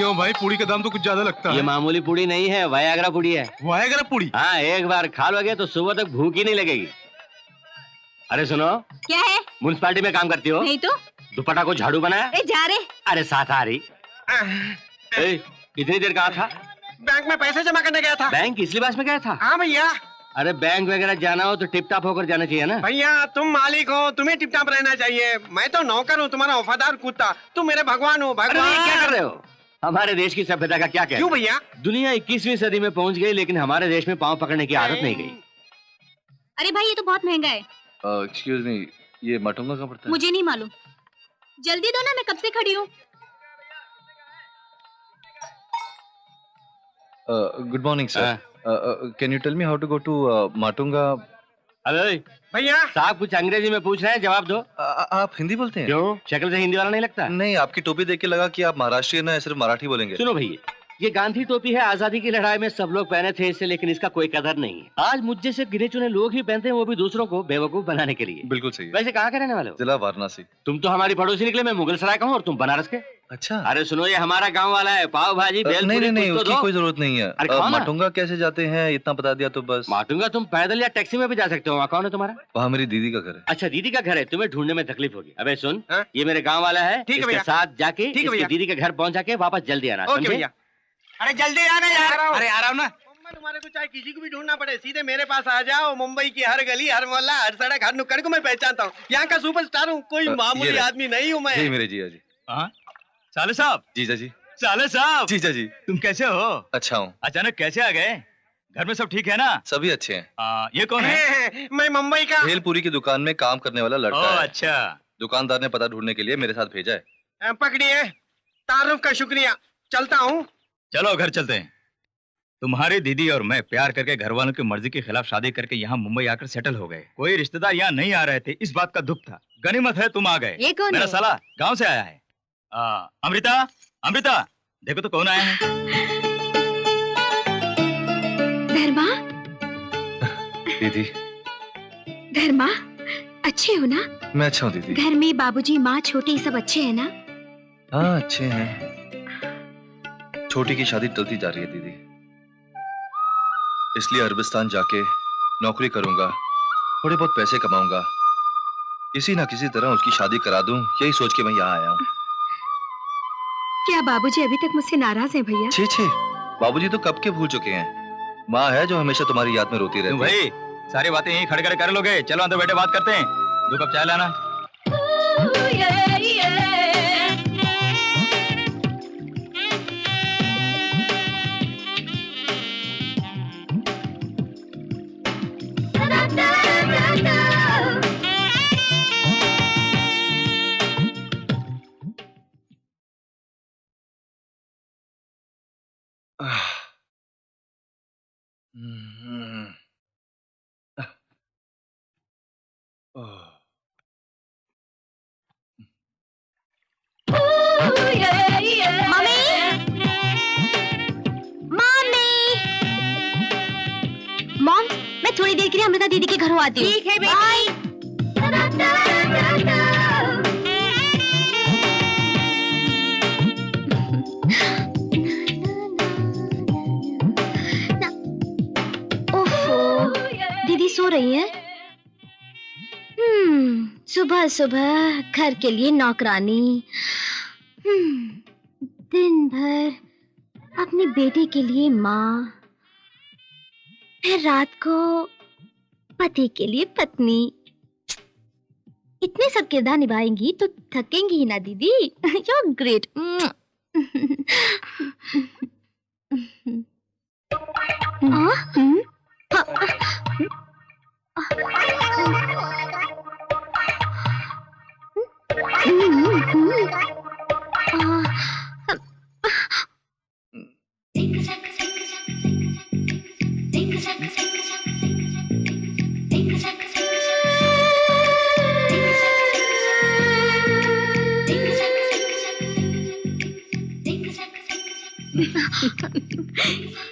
क्यों भाई, पूड़ी का दाम तो कुछ ज्यादा लगता है। ये मामूली पूड़ी नहीं है, वायाग्रा पूड़ी है। वायाग्रा पूड़ी? हाँ, एक बार खा लोगे तो सुबह तक भूख ही नहीं लगेगी। अरे सुनो, क्या है? म्युनिसिपालिटी में काम करती हो? नहीं तो। दुपट्टा को झाड़ू बनाया? जा रे। अरे साथ आ रही। कितनी देर कहाँ था? बैंक में पैसे जमा करने गया था। बैंक इसलिए बस में गया था? हाँ भैया। अरे बैंक वगैरह जाना हो तो टिप टाप होकर जाना चाहिए ना। भैया तुम मालिक हो, तुम्हें टिप टाप रहना चाहिए। मैं तो नौकर हूँ, तुम्हारा वफादार कुत्ता। तुम मेरे भगवान हो। भगवान। अरे क्या कर रहे हो? हमारे देश की सभ्यता का क्या कहना? क्यों भैया? दुनिया 21वीं सदी में पहुंच गई, लेकिन हमारे देश में पाँव पकड़ने की आदत नहीं गई। अरे भाई, ये तो बहुत महंगा है। एक्सक्यूज मी, ये माटुंगा का पड़ता है? मुझे नहीं मालूम। जल्दी दो ना, मैं कब से खड़ी हूँ। Good morning sir. Can you tell me how to go to Matunga? अरे भैया, साहब कुछ अंग्रेजी में पूछ रहे हैं, जवाब दो। आप हिंदी बोलते हैं? क्यों, शक्ल से हिंदी वाला नहीं लगता? नहीं, आपकी टोपी देख के लगा कि आप महाराष्ट्रियन है, सिर्फ मराठी बोलेंगे। सुनो भैया, ये गांधी टोपी है, आजादी की लड़ाई में सब लोग पहने थे इसे, लेकिन इसका कोई कदर नहीं है। आज मुझ जैसे गिने चुने लोग ही पहनते हैं, वो भी दूसरों को बेवकूफ बनाने के लिए। बिल्कुल सही है। वैसे कहाँ के रहने वाले हो? जिला वाराणसी। तुम तो हमारी पड़ोसी निकले, मैं मुगल सराय का हूँ और तुम बनारस के। अच्छा। अरे सुनो, ये हमारा गाँव वाला है, पाव भाजी नहीं, उसकी कोई जरूरत नहीं है। माटुंगा कैसे जाते हैं इतना बता दिया तो बस। माटुंगा तुम पैदल या टैक्सी में भी जा सकते हो। वहाँ कौन है तुम्हारा? वहाँ मेरी दीदी का घर है। अच्छा, दीदी का घर है, तुम्हें ढूंढने में तकलीफ होगी। अबे सुन, ये मेरे गाँव वाला है, इसके साथ जाके इसकी दीदी के घर पहुँच जाके वापस जल्दी आना। भैया। अरे जल्दी आना यार। अरे आ रहा हूँ ना। तुम्हारे को चाहे किसी को भी ढूंढना पड़े, सीधे मेरे पास आ जाओ। मुंबई की हर गली, हर मोहल्ला, हर सड़क, हर नुक्कड़ को मैं पहचानता हूँ। यहाँ का सुपरस्टार हूँ, कोई मामूली आदमी नहीं हूँ मैं। मेरे जीजा जी। साले साहब। जीजा जी। साले साहब। जीजा जी। तुम कैसे हो? अच्छा हूँ। अचानक कैसे आ गए? घर में सब ठीक है ना? सभी अच्छे हैं। ये कौन है? मैं मुंबई का भेलपुरी की दुकान में काम करने वाला लड़का है। अच्छा। दुकानदार ने पता ढूंढने के लिए मेरे साथ भेजा है। पकड़िए, तारुफ का शुक्रिया। चलता हूँ। चलो घर चलते हैं। तुम्हारी दीदी और मैं प्यार करके घर वालों की मर्जी के खिलाफ शादी करके यहाँ मुंबई आकर सेटल हो गए। कोई रिश्तेदार यहाँ नहीं आ रहे थे, इस बात का दुख था। गनीमत है तुम आ गए। ये कौन मेरा है? साला गांव से आया है। अमृता, अमृता देखो तो कौन आया है। धर्मा। दीदी। धर्मा, अच्छे हो ना? मैं अच्छा हूँ दीदी। घर में बाबूजी, माँ, छोटी सब अच्छे हैं ना? हाँ अच्छे हैं। छोटी की शादी टलती जा रही है दीदी, इसलिए अरबिस्तान जाके नौकरी करूंगा, थोड़े बहुत पैसे कमाऊंगा, किसी ना किसी तरह उसकी शादी करा दूं, यही सोच के मैं यहाँ आया हूँ। क्या बाबूजी अभी तक मुझसे नाराज हैं भैया? छी, बाबूजी तो कब के भूल चुके हैं। माँ है जो हमेशा तुम्हारी याद में रोती रहती है। भाई सारी बातें यहीं खड़े खड़े कर लोगे? चलो अंदर बैठे बात करते हैं। 2 कप चाय लाना। मॉम, मैं थोड़ी देर के लिए अमृता दीदी के घर आती हूँ। ठीक है बेटी। ओफो, दीदी सो रही है? सुबह सुबह घर के लिए नौकरानी, दिन भर अपनी बेटी के लिए माँ, फिर रात को पति के लिए पत्नी। इतने सब किरदार निभाएंगी तो थकेंगी ही ना दीदी। You're great।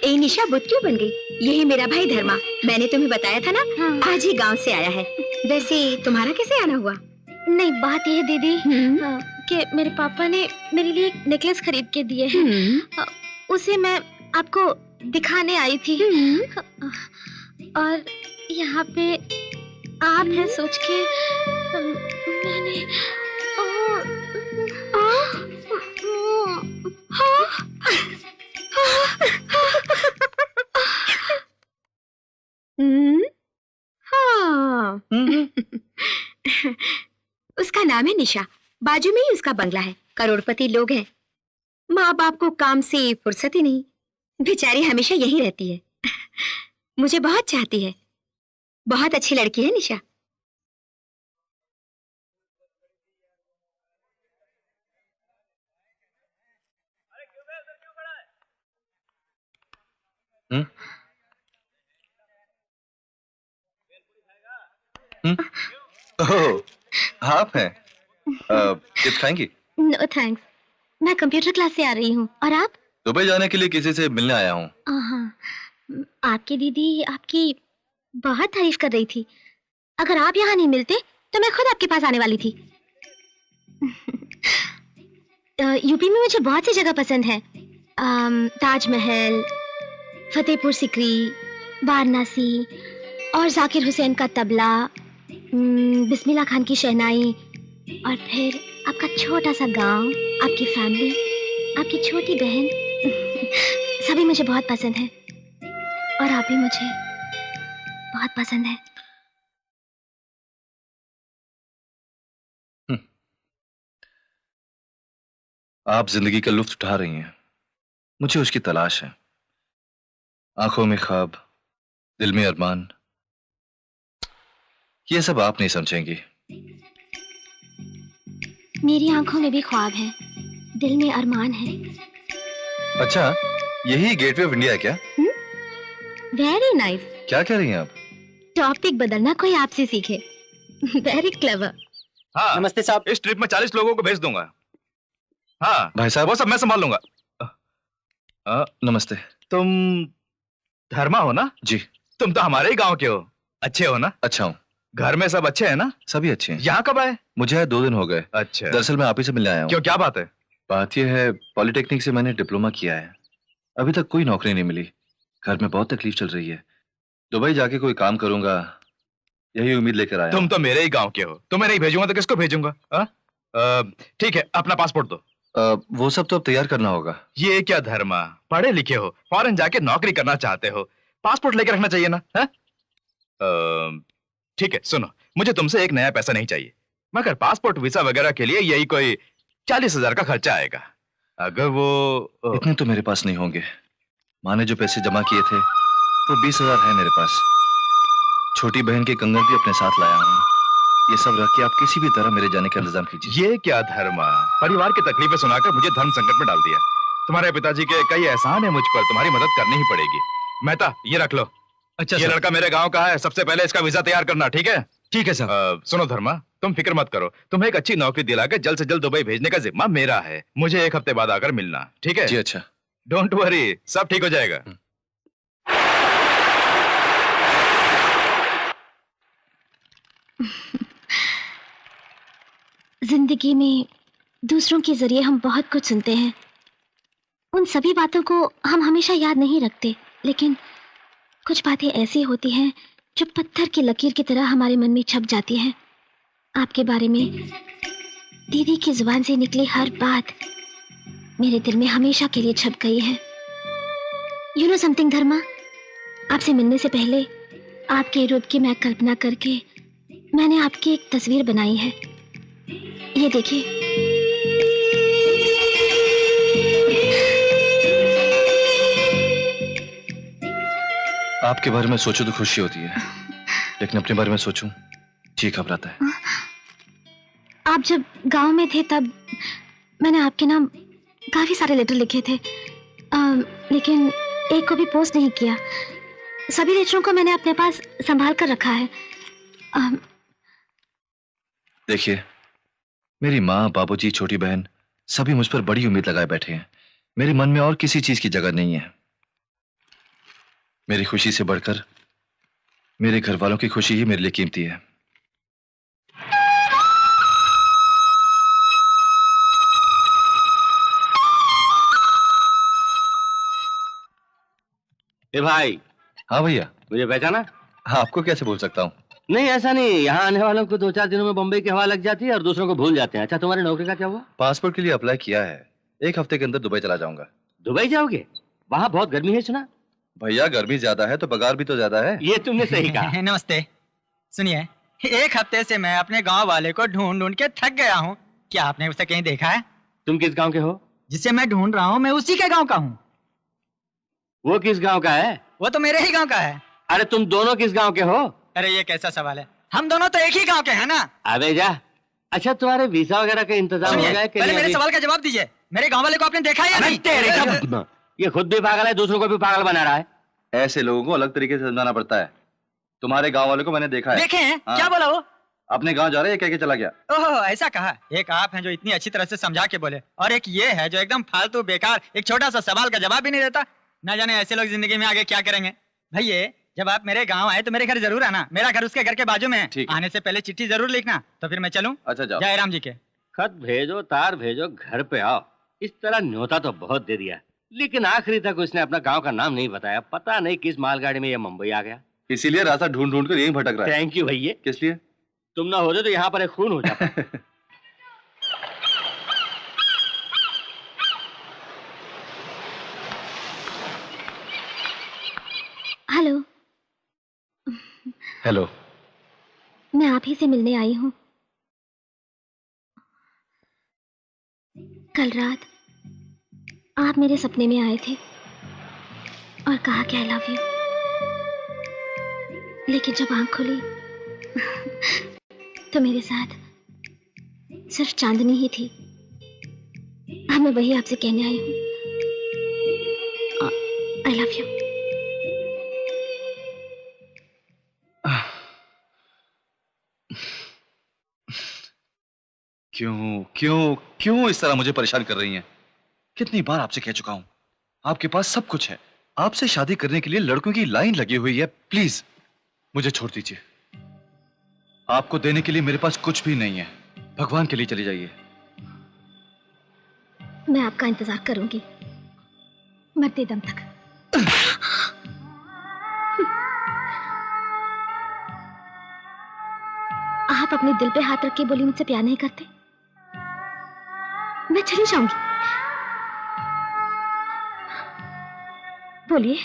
ए निशा, बुत क्यों बन गई? यही मेरा भाई धर्मा, मैंने तुम्हें बताया था ना। आज ही गांव से आया है। वैसे तुम्हारा कैसे आना हुआ? नहीं, बात यह है दीदी, कि मेरे पापा ने मेरे लिए एक नेकलेस खरीद के दिए हैं। उसे मैं आपको दिखाने आई थी। और यहाँ पे आप हैं सोच के मैंने हाँ। उसका नाम है निशा। बाजू में ही उसका बंगला है। करोड़पति लोग हैं। माँ बाप को काम से फुर्सत ही नहीं। बेचारी हमेशा यही रहती है। मुझे बहुत चाहती है। बहुत अच्छी लड़की है निशा। ओह, आप हैं? चिप्स खाएंगी? No thanks. मैं कंप्यूटर क्लास से आ रही हूँ। और आप? दुबई जाने के लिए किसी से मिलने आया हूँ। हाँ, आपकी दीदी आपकी बहुत तारीफ कर रही थी। अगर आप यहाँ नहीं मिलते तो मैं खुद आपके पास आने वाली थी। यूपी में मुझे बहुत सी जगह पसंद है। ताजमहल, फतेहपुर सिकरी, वाराणसी और जाकिर हुसैन का तबला, बिस्मिल्लाह खान की शहनाई, और फिर आपका छोटा सा गांव, आपकी फैमिली, आपकी छोटी बहन। सभी मुझे बहुत पसंद है। और आप भी मुझे बहुत पसंद है। आप जिंदगी का लुत्फ उठा रही हैं। मुझे उसकी तलाश है। आंखों में ख्वाब, दिल में अरमान। ये सब आप नहीं समझेंगी। मेरी आंखों में भी ख्वाब है, दिल में अरमान है। अच्छा, यही गेटवे ऑफ इंडिया है क्या? Very nice. क्या कह रही हैं आप? टॉपिक बदलना कोई आपसे सीखे। Very clever. हाँ, नमस्ते साहब। इस ट्रिप में 40 लोगों को भेज दूंगा। हाँ भाई साहब, वो सब मैं संभाल लूंगा। नमस्ते। तुम धर्मा हो ना? जी। तुम तो हमारे ही गांव के हो। अच्छे हो ना? अच्छा हूँ। घर में सब अच्छे हैं ना? सभी अच्छे हैं। यहाँ कब आए? मुझे 2 दिन हो गए। अच्छा। दरअसल मैं आप ही से मिलने आया हूँ। क्यों, क्या बात है? बात यह है, पॉलिटेक्निक से मैंने डिप्लोमा किया है। अभी तक कोई नौकरी नहीं मिली। घर में बहुत तकलीफ चल रही है। दुबई जाके कोई काम करूंगा, यही उम्मीद लेकर आया। तुम तो मेरे ही गांव के हो। तुम्हें नहीं भेजूंगा तो किसको भेजूंगा? ठीक है, अपना पासपोर्ट दो। वो सब तो अब तैयार करना होगा। ये क्या धर्मा, पढ़े लिखे हो, फॉरेन जाके नौकरी करना चाहते हो, पासपोर्ट लेकर रखना चाहिए ना? ठीक है, सुनो, मुझे तुमसे एक नया पैसा नहीं चाहिए, मगर पासपोर्ट वीजा वगैरह के लिए यही कोई 40,000 का खर्चा आएगा। अगर वो इतने तो मेरे पास नहीं होंगे। माँ ने जो पैसे जमा किए थे वो 20,000 है मेरे पास। छोटी बहन के कंगन भी अपने साथ लाया हूँ। ये सब रख के आप किसी भी तरह मेरे जाने का इंतजाम कीजिए। ये क्या धर्मा, परिवार की तकलीफें सुनाकर मुझे धर्म संकट में डाल दिया। तुम्हारे पिताजी के कई एहसान है मुझ पर, तुम्हारी मदद करनी ही पड़ेगी। मेहता, ये रख लो। अच्छा, ये लड़का मेरे गांव का है, सबसे पहले इसका वीजा तैयार करना। ठीक है? ठीक है सर। सुनो धर्मा, तुम फिक्र मत करो, तुम्हें एक अच्छी नौकरी दिलाकर जल्द से जल्द दुबई भेजने का जिम्मा मेरा है। मुझे 1 हफ्ते बाद आकर मिलना, ठीक है? जी अच्छा। डोंट वरी, सब ठीक हो जाएगा। जिंदगी में दूसरों के जरिए हम बहुत कुछ सुनते हैं। उन सभी बातों को हम हमेशा याद नहीं रखते, लेकिन कुछ बातें ऐसी होती हैं जो पत्थर की लकीर की तरह हमारे मन में छप जाती हैं। आपके बारे में दीदी की जुबान से निकली हर बात मेरे दिल में हमेशा के लिए छप गई है। यू नो समथिंग धर्मा, आपसे मिलने से पहले आपके रूप की मैं कल्पना करके मैंने आपकी एक तस्वीर बनाई है। ये देखिए। आपके बारे में सोचो तो खुशी होती है, लेकिन अपने बारे में सोचूं जी घबराता है। आप जब गांव में थे तब मैंने आपके नाम काफी सारे लेटर लिखे थे, लेकिन एक को भी पोस्ट नहीं किया। सभी लेटरों को मैंने अपने पास संभाल कर रखा है। देखिए, मेरी माँ, बाबूजी, छोटी बहन सभी मुझ पर बड़ी उम्मीद लगाए बैठे हैं। मेरे मन में और किसी चीज की जगह नहीं है। मेरी खुशी से बढ़कर मेरे घर वालों की खुशी ही मेरे लिए कीमती है। ए भाई, हाँ भैया। मुझे पहचाना? हाँ, आपको कैसे भूल सकता हूँ? नहीं ऐसा नहीं, यहाँ आने वालों को 2-4 दिनों में बम्बई की हवा लग जाती है और दूसरों को भूल जाते हैं। अच्छा, तुम्हारी नौकरी का क्या हुआ? पासपोर्ट के लिए अप्लाई किया है, 1 हफ्ते के अंदर दुबई चला जाऊंगा। दुबई जाओगे? वहाँ बहुत गर्मी है सुना। भैया गर्मी ज्यादा है तो पगार भी तो ज्यादा है। ये तुमने सही कहा। नमस्ते। सुनिए, 1 हफ्ते से मैं अपने गांव वाले को ढूंढ ढूंढ के थक गया हूँ। क्या आपने उसे कहीं देखा है? तुम किस गांव के हो? जिसे मैं ढूंढ रहा हूँ मैं उसी के गांव का हूँ। वो किस गांव का है? वो तो मेरे ही गांव का है। अरे तुम दोनों किस गांव के हो? अरे ये कैसा सवाल है, हम दोनों तो एक ही गांव के हैं ना। अबे जा। अच्छा, तुम्हारे वीजा वगैरह का इंतजाम हो गया है कि पहले नहीं मेरे अभी? सवाल का जवाब दीजिए। मेरे गांव वाले को आपने देखा है या नहीं? तेरे का ये खुद भी पागल है, दूसरों को भी पागल बना रहा है। ऐसे लोगों को अलग तरीके से समझाना पड़ता है। तुम्हारे गांव वाले को मैंने देखा है। देखे हैं? हाँ। क्या बोला वो? अपने गांव जा रहे हैं, कह के चला गया। ओहो, ऐसा कहा। एक आप हैं जो इतनी अच्छी तरह से समझा के बोले, और एक ये है जो एकदम फालतू बेकार एक छोटा सा सवाल का जवाब भी नहीं देता। ना जाने ऐसे लोग जिंदगी में आगे क्या करेंगे। भैया, जब आप मेरे गांव आए तो मेरे घर जरूर आना। मेरा घर उसके घर के बाजू में है। ठीक है। आने से पहले चिट्ठी जरूर लिखना। तो फिर मैं चलूं? अच्छा जाओ। जय राम जी के। खत भेजो, तार भेजो, घर पे आओ। इस तरह न्योता तो बहुत दे दिया, लेकिन आखिरी तक उसने अपना गांव का नाम नहीं बताया। पता नहीं किस मालगाड़ी में ये मुंबई आ गया। इसीलिए रास्ता ढूंढ ढूंढ कर यहीं भटक रहा है। थैंक यू भैया। किस लिए? तुम ना होते तो यहाँ पर एक खून हो जाता। Hello, hello. मैं आप ही से मिलने आई हूँ। कल रात आप मेरे सपने में आए थे और कहा कि आई लव यू, लेकिन जब आंख खुली तो मेरे साथ सिर्फ चांदनी ही थी। अब मैं वही आपसे कहने आई हूँ, आई लव यू। क्यों क्यों क्यों इस तरह मुझे परेशान कर रही हैं? कितनी बार आपसे कह चुका हूं, आपके पास सब कुछ है। आपसे शादी करने के लिए लड़कों की लाइन लगी हुई है। प्लीज मुझे छोड़ दीजिए। आपको देने के लिए मेरे पास कुछ भी नहीं है। भगवान के लिए चली जाइए। मैं आपका इंतजार करूंगी मरते दम तक। आप अपने दिल पे हाथ रख के बोली मुझसे प्यार नहीं करते, मैं चली जाऊंगी। बोलिए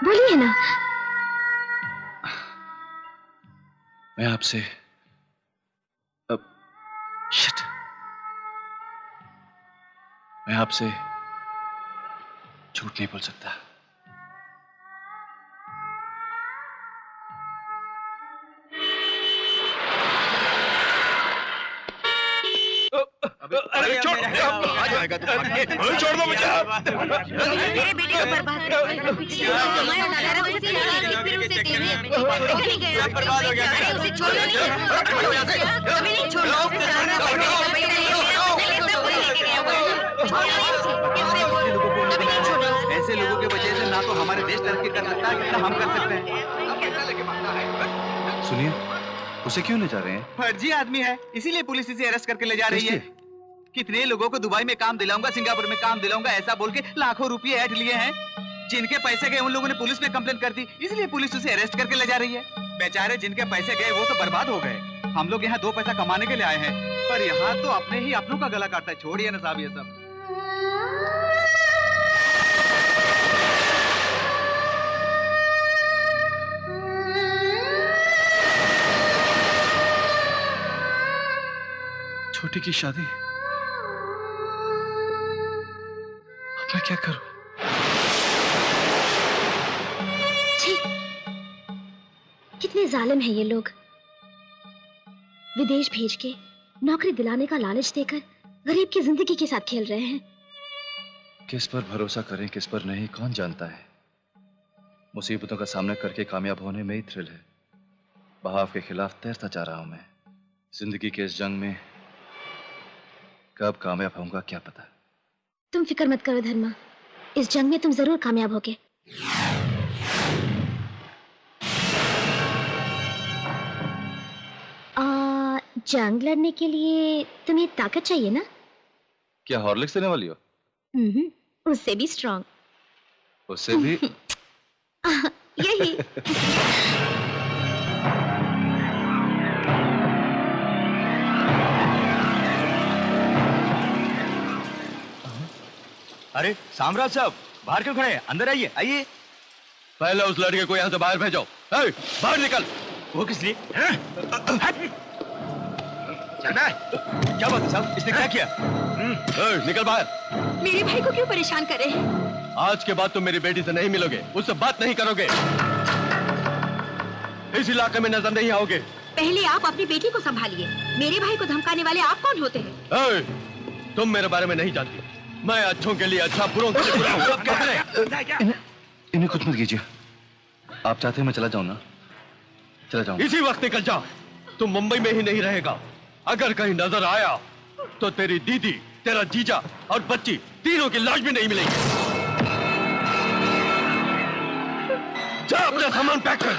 बोलिए ना। मैं आपसे अब शिट मैं आपसे झूठ नहीं बोल सकता। अरे छोड़ दो मुझे। मेरे बेटे को बर्बाद कर दिया। हमारा नारा वैसे फिर उसे देने नहीं गया। अरे उसे छोड़ना नहीं, कभी नहीं छोड़ना। ऐसे लोगों की वजह से ना तो हमारे देश तरक्की कर सकता है ना हम कर सकते हैं। सुनिए, उसे क्यों ले जा रहे हैं? फर्जी आदमी है, इसीलिए पुलिस इसे अरेस्ट करके ले जा रही है। कितने लोगों को दुबई में काम दिलाऊंगा, सिंगापुर में काम दिलाऊंगा, ऐसा बोल के लाखों रुपए ऐंठ लिए हैं। जिनके पैसे गए उन लोगों ने पुलिस में कंप्लेंट कर दी, इसलिए पुलिस उसे अरेस्ट करके ले जा रही है। बेचारे जिनके पैसे गए वो तो बर्बाद हो गए। हम लोग यहाँ 2 पैसा कमाने के लिए आए हैं, पर यहाँ तो अपने ही अपनों का गला काटता है। छोड़िए ना साहब ये सब। छोटी की शादी, अब मैं क्या करूं? छी, कितने जालिम हैं ये लोग। विदेश भेज के नौकरी दिलाने का लालच देकर गरीब की जिंदगी के साथ खेल रहे हैं। किस पर भरोसा करें, किस पर नहीं, कौन जानता है। मुसीबतों का सामना करके कामयाब होने में ही थ्रिल है। बहाव के खिलाफ तैरता जा रहा हूं मैं। जिंदगी के इस जंग में कब कामयाब होऊंगा क्या पता। तुम फिक्र मत करो धर्मा, इस जंग में तुम जरूर कामयाब होगे। जंग लड़ने के लिए तुम्हें ताकत चाहिए ना? क्या हॉर्लिक्स देने वाली हो? उससे भी स्ट्रांग। उससे भी यही। अरे सामराज साहब, बाहर क्यों खड़े हैं? अंदर आइए, आइए। पहले उस लड़के को यहाँ से बाहर भेजो। बाहर निकल। वो किस लिए? क्या बात है साहब, इसने क्या किया? निकल बाहर। मेरे भाई को क्यों परेशान करे? आज के बाद तुम मेरी बेटी से नहीं मिलोगे, उससे बात नहीं करोगे, इस इलाके में नजर नहीं आओगे। पहले आप अपनी बेटी को संभालिए। मेरे भाई को धमकाने वाले आप कौन होते हैं? तुम मेरे बारे में नहीं जानती। मैं अच्छों के लिए अच्छा, बुरों के लिए बुरा हूं। अब क्या करें? इन्हें कुछ मत कीजिए। आप चाहते हैं मैं चला जाऊं ना? चला जाऊं। इसी वक्त निकल जाओ। तुम मुंबई में ही नहीं रहेगा। अगर कहीं नजर आया तो तेरी दीदी, तेरा जीजा और बच्ची तीनों की लाश भी नहीं मिलेगी। जा अपना सामान पैक कर।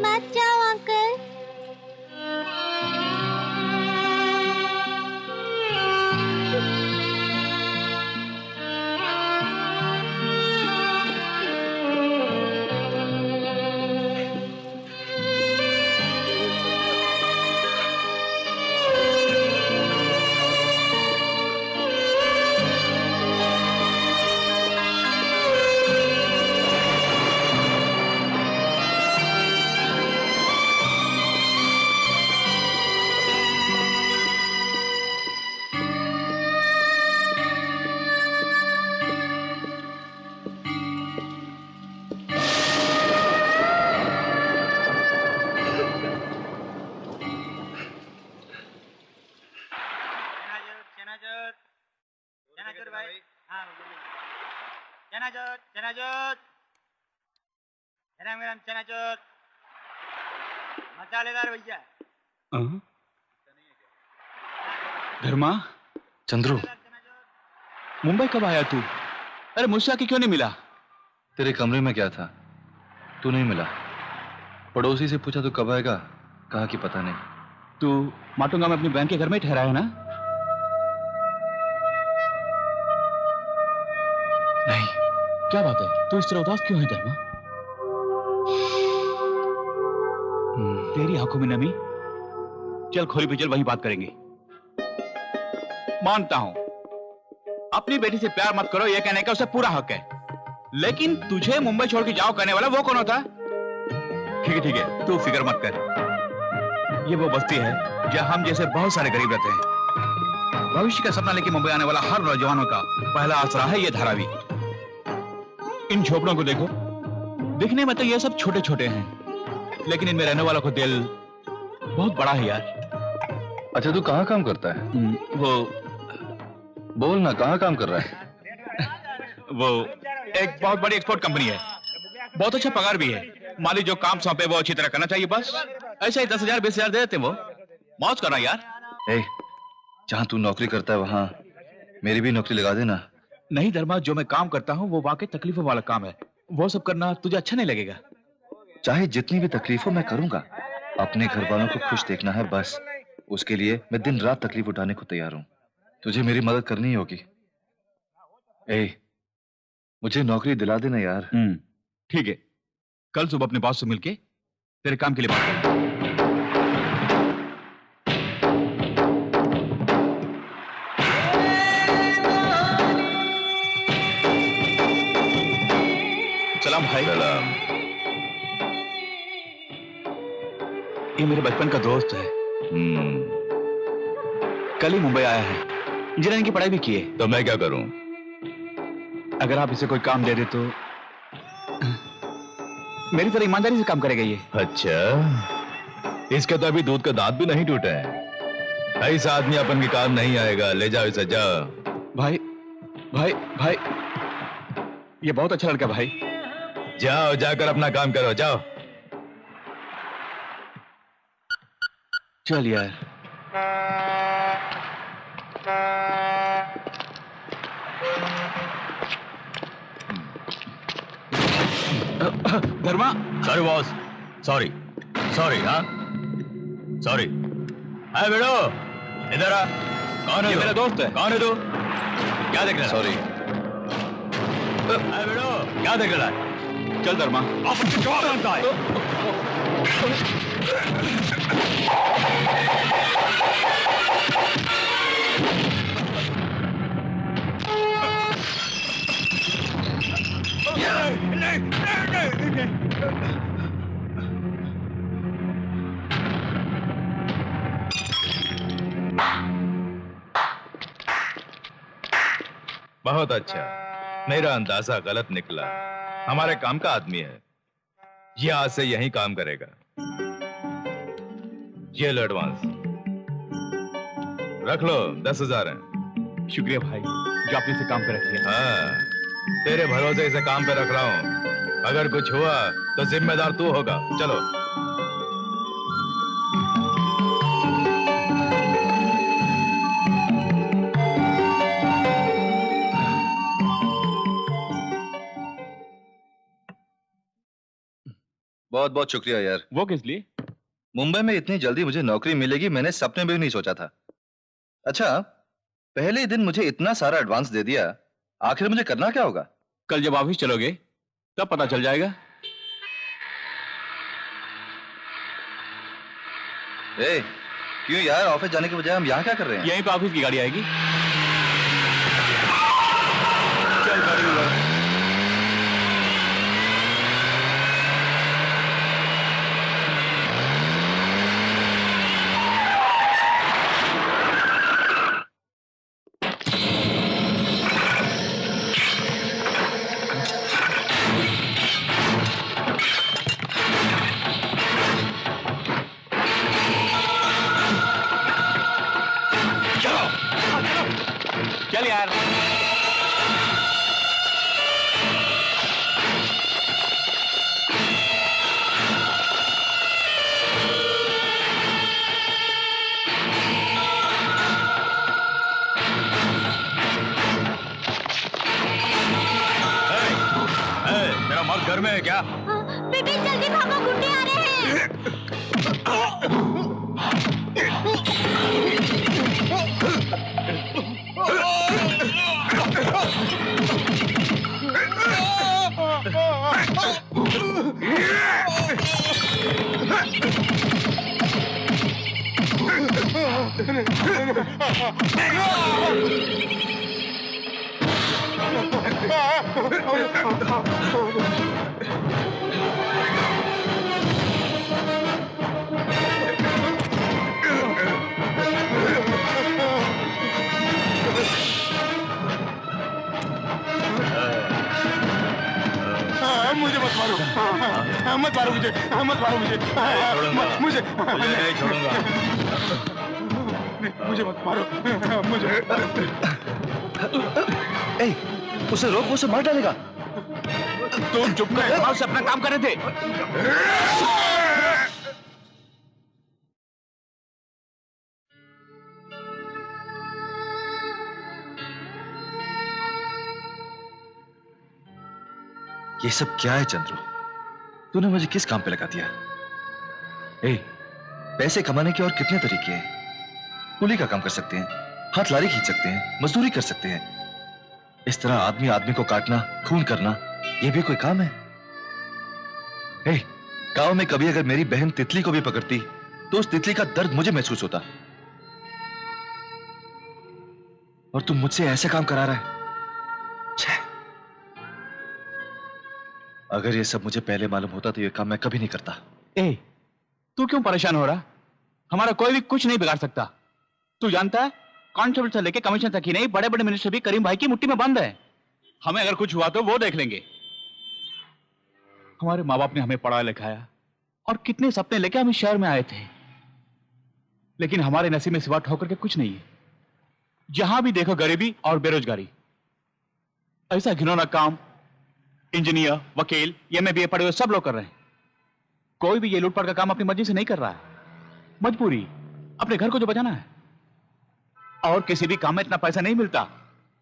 मत जाओ अंकल। मसालेदार भैया। धर्मा, चंद्रू, मुंबई कब आया तू? अरे मुझसे आके क्यों नहीं मिला? तेरे कमरे में क्या था? तू नहीं मिला। पड़ोसी से पूछा तो कब आएगा, कहा कि पता नहीं। तू माटुंगा में अपनी बहन के घर में ही ठहरा है ना? नहीं। क्या बात है, तू इस तरह उदास क्यों है धर्मा? तेरी आंखों में नमी। चल खोली पे चल, वहीं बात करेंगे। मानता हूं अपनी बेटी से प्यार मत करो, ये कहने का उसे पूरा हक है, लेकिन तुझे मुंबई छोड़ के जाओ कहने वाला वो कौन होता? ठीक है, तू फिक्र मत कर। ये वो बस्ती है जहां हम जैसे बहुत सारे गरीब रहते हैं। भविष्य का सपना लेके मुंबई आने वाला हर नौजवानों का पहला आसरा है ये धारावी। इन झोपड़ों को देखो, दिखने में तो ये सब छोटे छोटे हैं, लेकिन इनमें रहने वालों को दिल बहुत बड़ा है यार। अच्छा, तू कहाँ काम करता है? वो बोल ना, कहाँ काम कर रहा है? वो एक बहुत बड़ी एक्सपोर्ट कंपनी है, बहुत अच्छा पगार भी है। मालिक जो काम सौंपे वो अच्छी तरह करना चाहिए, बस ऐसा ही 10,000 20,000 दे देते वो। मौज करना यार। जहाँ तू नौकरी करता है वहाँ मेरी भी नौकरी लगा देना। नहीं धर्मा, जो मैं काम करता हूँ वो वाकई तकलीफों वाला काम है, वो सब करना तुझे अच्छा नहीं लगेगा। चाहे जितनी भी तकलीफ हो मैं करूंगा। अपने घर वालों को खुश देखना है बस। उसके लिए मैं दिन रात तकलीफ उठाने को तैयार हूँ। तुझे मेरी मदद करनी ही होगी। मुझे नौकरी दिला देना यार। ठीक है, कल सुबह अपने बॉस से मिलके तेरे काम के लिए बात करेंगे। सलाम भाई। सलाम। ये मेरे बचपन का दोस्त है, कल ही मुंबई आया है, इंजीनियरिंग की पढ़ाई भी की है। तो मैं क्या करूं? अगर आप इसे कोई काम दे दे तो मेरी तरह ईमानदारी से काम करेगा ये। अच्छा, इसके तो अभी दूध का दांत भी नहीं टूटा है। ऐसा आदमी अपन के काम नहीं आएगा। ले जाओ इसे, जाओ। भाई भाई भाई, ये बहुत अच्छा लड़का भाई। जाओ, जाकर अपना काम करो, जाओ। चल यार। धर्मा, सॉरी बॉस, सॉरी सॉरी। हाँ सॉरी। है बेड़ो, इधर आ। कौन है? ये मेरा दोस्त है। कौन है तू? क्या देख रहा है? सॉरी। है बेड़ो, क्या देख रहा है? चल धर्मा। आप उसके जवाब मांगता है। बहुत अच्छा, मेरा अंदाजा गलत निकला। हमारे काम का आदमी है, ये आज से यहीं काम करेगा। ये लो एडवांस, रख लो, 10,000 है। शुक्रिया भाई, जो आपने इसे काम पे रख लिया। हाँ, तेरे भरोसे इसे काम पे रख रहा हूं। अगर कुछ हुआ तो जिम्मेदार तू होगा। चलो। बहुत बहुत शुक्रिया यार। वो किस लिए? मुंबई में इतनी जल्दी मुझे नौकरी मिलेगी मैंने सपने में भी नहीं सोचा था। अच्छा, पहले दिन मुझे इतना सारा एडवांस दे दिया, आखिर मुझे करना क्या होगा? कल जब ऑफिस चलोगे तब पता चल जाएगा। ए, क्यों यार, ऑफिस जाने के बजाय हम यहाँ क्या कर रहे हैं? यहीं पे ऑफिस की गाड़ी आएगी। चल गाड़ी में बैठ। चल यार। मेरा मर्द घर में है क्या? बेटे जल्दी भागो, गुंडे आ रहे हैं। मुझे मत मारो, मत मारो मुझे, मत मारो मुझे, मुझे नहीं छोड़ूंगा। मुझे मत मारो, मुझे। ए, उसे रोक, उसे मार डालेगा। तुम चुप कर, उसे अपना काम कर रहे थे। ये सब क्या है चंद्रू? तूने मुझे किस काम पे लगा दिया? ए, पैसे कमाने के और कितने तरीके हैं? कुली का काम कर सकते हैं, हाथ लारी खींच सकते हैं, मजदूरी कर सकते हैं। इस तरह आदमी आदमी को काटना, खून करना, ये भी कोई काम है? ए, गांव में कभी अगर मेरी बहन तितली को भी पकड़ती तो उस तितली का दर्द मुझे महसूस होता, और तुम मुझसे ऐसे काम करा रहा है? अगर ये सब मुझे पहले मालूम होता तो ये काम मैं कभी नहीं करता। ए, तू क्यों परेशान हो रहा? हमारा कोई भी कुछ नहीं बिगाड़ सकता। तू जानता है, कांस्टेबल से लेके कमिश्नर तक ही नहीं, बड़े बड़े मिनिस्टर भी करीम भाई की मुट्ठी में बंद है। हमें अगर कुछ हुआ तो वो देख लेंगे। हमारे माँ बाप ने हमें पढ़ाया लिखाया और कितने सपने लेके हम इस शहर में आए थे, लेकिन हमारे नसीब में सिवा ठोकर के कुछ नहीं है। जहां भी देखो गरीबी और बेरोजगारी। ऐसा घिनौना काम इंजीनियर, वकील, MA पढ़े हुए सब लोग कर रहे हैं। कोई भी ये लूटपाट का काम अपनी मर्जी से नहीं कर रहा है। मजबूरी, अपने घर को जो बचाना है। और किसी भी काम में इतना पैसा नहीं मिलता।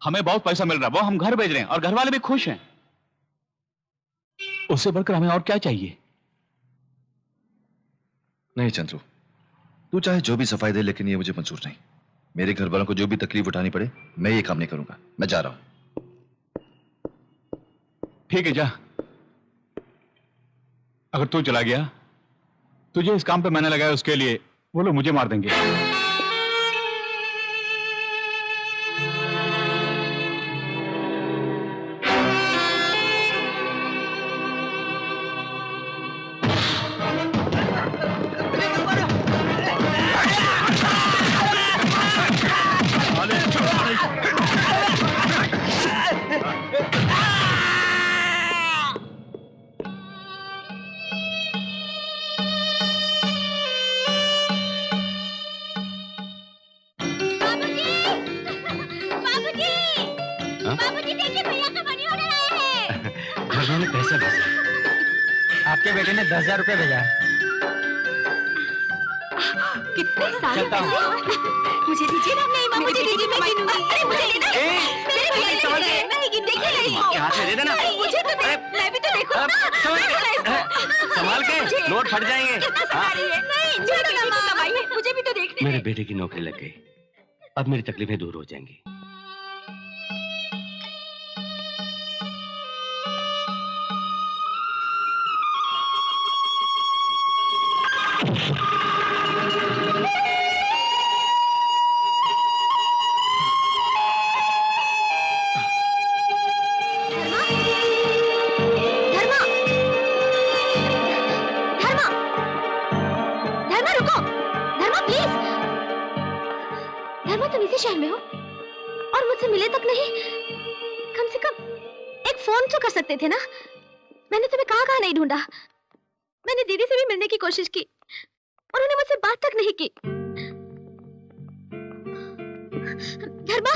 हमें बहुत पैसा मिल रहा है, वो हम घर भेज रहे हैं और घर वाले भी खुश हैं। उससे बढ़कर हमें और क्या चाहिए? नहीं चंद्रू, तू चाहे जो भी सफाई दे, लेकिन ये मुझे मंजूर नहीं। मेरे घर वालों को जो भी तकलीफ उठानी पड़े, मैं ये काम नहीं करूंगा। मैं जा रहा हूं। ठीक है, जा। अगर तू चला गया, तुझे इस काम पे मैंने लगाया, उसके लिए वो लोग मुझे मार देंगे। आपके बेटे ने 10,000 रुपए भेजा है। कितने सारे पैसे? मुझे दीजिए ना। नहीं माँ, मुझे दीजिए, मैं गिनूंगी। अरे मुझे लेना है। मेरे भैया ने भेजा है, मैं ही गिनूंगी। देखिए ना इसको। हाथ में दे देना। मुझे तो दे, मैं भी तो देखूं ना। संभाल के, नोट फट जाएंगे। कितना सता रही है? नहीं, छोड़ो ना माँ, मुझे भी तो देखने मेरे दे। बेटे की नौकरी लग गई, अब मेरी तकलीफें दूर हो जाएंगी। शहर में हो और मुझसे मिले तक नहीं, कम से कम एक फोन तो कर सकते थे ना। मैंने तुम्हें कहाँ कहाँ नहीं ढूंढा। मैंने दीदी से भी मिलने की कोशिश की, उन्होंने मुझसे बात तक नहीं की। धर्मा,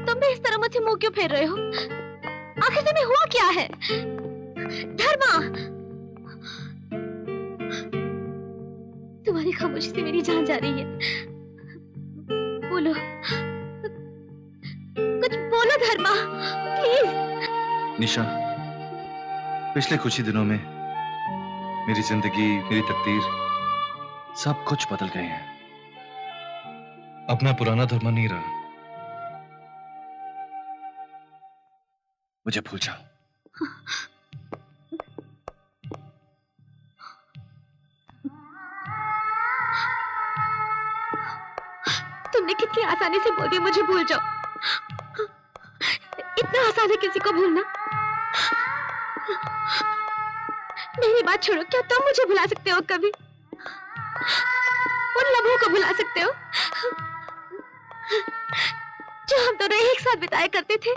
तुम भी इस तरह मुझसे मुंह क्यों फेर रहे हो? आखिर तुम्हें हुआ क्या है? धर्मा, तुम्हारी खामोशी से मेरी जान जा रही है। बोलो, कुछ बोलो धर्मा, प्लीज। निशा, पिछले कुछ ही दिनों में मेरी जिंदगी, मेरी तकदीर, सब कुछ बदल गए हैं। अब मैं पुराना धर्मा नहीं रहा। मुझे भूल जाओ। तुमने कितनी आसानी से बोल दिया मुझे भूल जाओ। इतना आसान है किसी को भूलना? मेरी बात छोड़ो, क्या तुम मुझे भुला सकते हो कभी? उन लम्हों को भुला सकते हो जो हम दोनों एक साथ बिताया करते थे?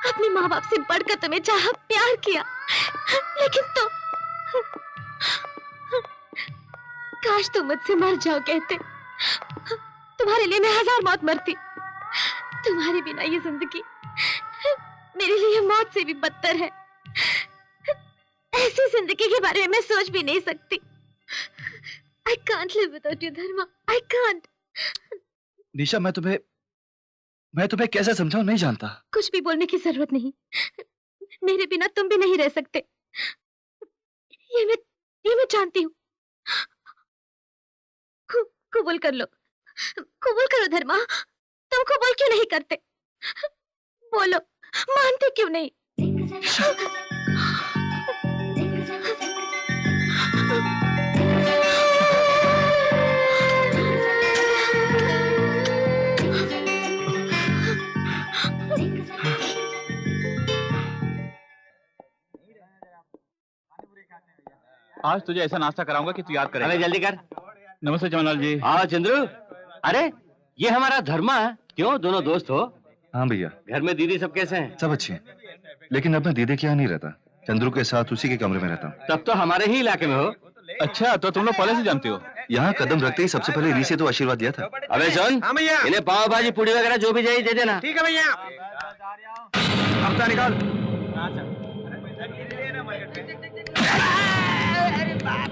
अपने माँ बाप से बढ़कर तुम्हें चाहा, प्यार किया, लेकिन तुम, काश तुम मुझसे मर जाओ कहते। तुम्हारे लिए मैं 1000 मौत मरती। तुम्हारे बिना ये जिंदगी मेरे लिए मौत से भी बदतर है। ऐसी जिंदगी के बारे में मैं सोच भी नहीं सकती। I can't live without you, Dharma. I can't। निशा, मैं तुम्हें कैसे समझाऊं, नहीं जानता। कुछ भी बोलने की जरूरत नहीं। मेरे बिना तुम भी नहीं रह सकते, ये मैं जानती हूँ। कबूल कर लो, कबूल करो धर्मा। तुम कबूल क्यों नहीं करते? बोलो, मानते क्यों नहीं? आज तुझे ऐसा नाश्ता कराऊंगा कि तू याद करेगा। अरे जल्दी कर। नमस्ते जमनालाल जी। आओ चंद्रू। अरे ये हमारा धर्मा है। क्यों, दोनों दोस्त हो? हाँ भैया। घर में दीदी सब कैसे हैं? सब अच्छे हैं, लेकिन अब मैं दीदी के यहाँ नहीं रहता, चंद्रू के साथ उसी के कमरे में रहता हूँ। तब तो हमारे ही इलाके में हो। अच्छा, तो तुम लोग पहले से जानते हो? यहाँ कदम रखते ही सबसे पहले री से तो आशीर्वाद दिया था। अबे सुन, इन्हें पाव भाजी पूड़ी वगैरह जो भी चाहिए दे देना। ठीक है भैया। हफ्ता निकाल।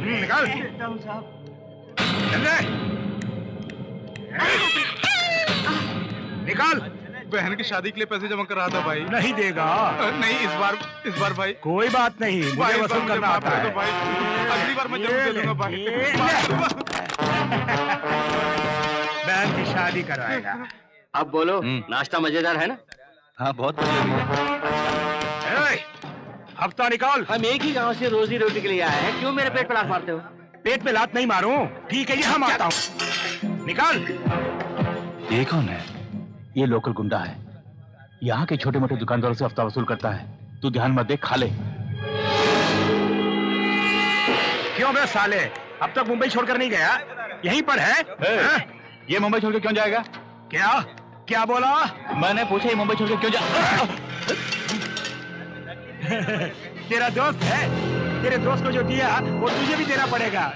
निकाल। चल रहा है। निकाल। बहन की शादी के लिए पैसे जमा कर रहा था भाई। नहीं देगा। नहीं, इस बार भाई। कोई बात नहीं, मुझे वसूल करना आता है। भाई अगली बार मैं जरूर दे दूंगा भाई। बहन की शादी करवाएगा। अब बोलो, नाश्ता मजेदार है ना? हाँ बहुत हफ्ता निकाल। हम एक ही गांव से रोजी रोटी के लिए आए हैं, क्यों मेरे पेट पर लात मारते हो? पेट पे लात नहीं मारूं, ठीक है, यहाँ मारता हूँ। निकाल। ये कौन है? ये लोकल गुंडा है, यहाँ के छोटे मोटे दुकानदारों से हफ्ता वसूल करता है। तू ध्यान मत दे, खा ले। क्यों बे साले, अब तक मुंबई छोड़कर नहीं गया? यहीं पर है? ये मुंबई छोड़ के क्यों जाएगा? क्या क्या बोला? मैंने पूछा ये मुंबई छोड़ के क्यों जा? तेरा दोस्त है, तेरे दोस्त को जो दिया वो तुझे भी देना पड़ेगा।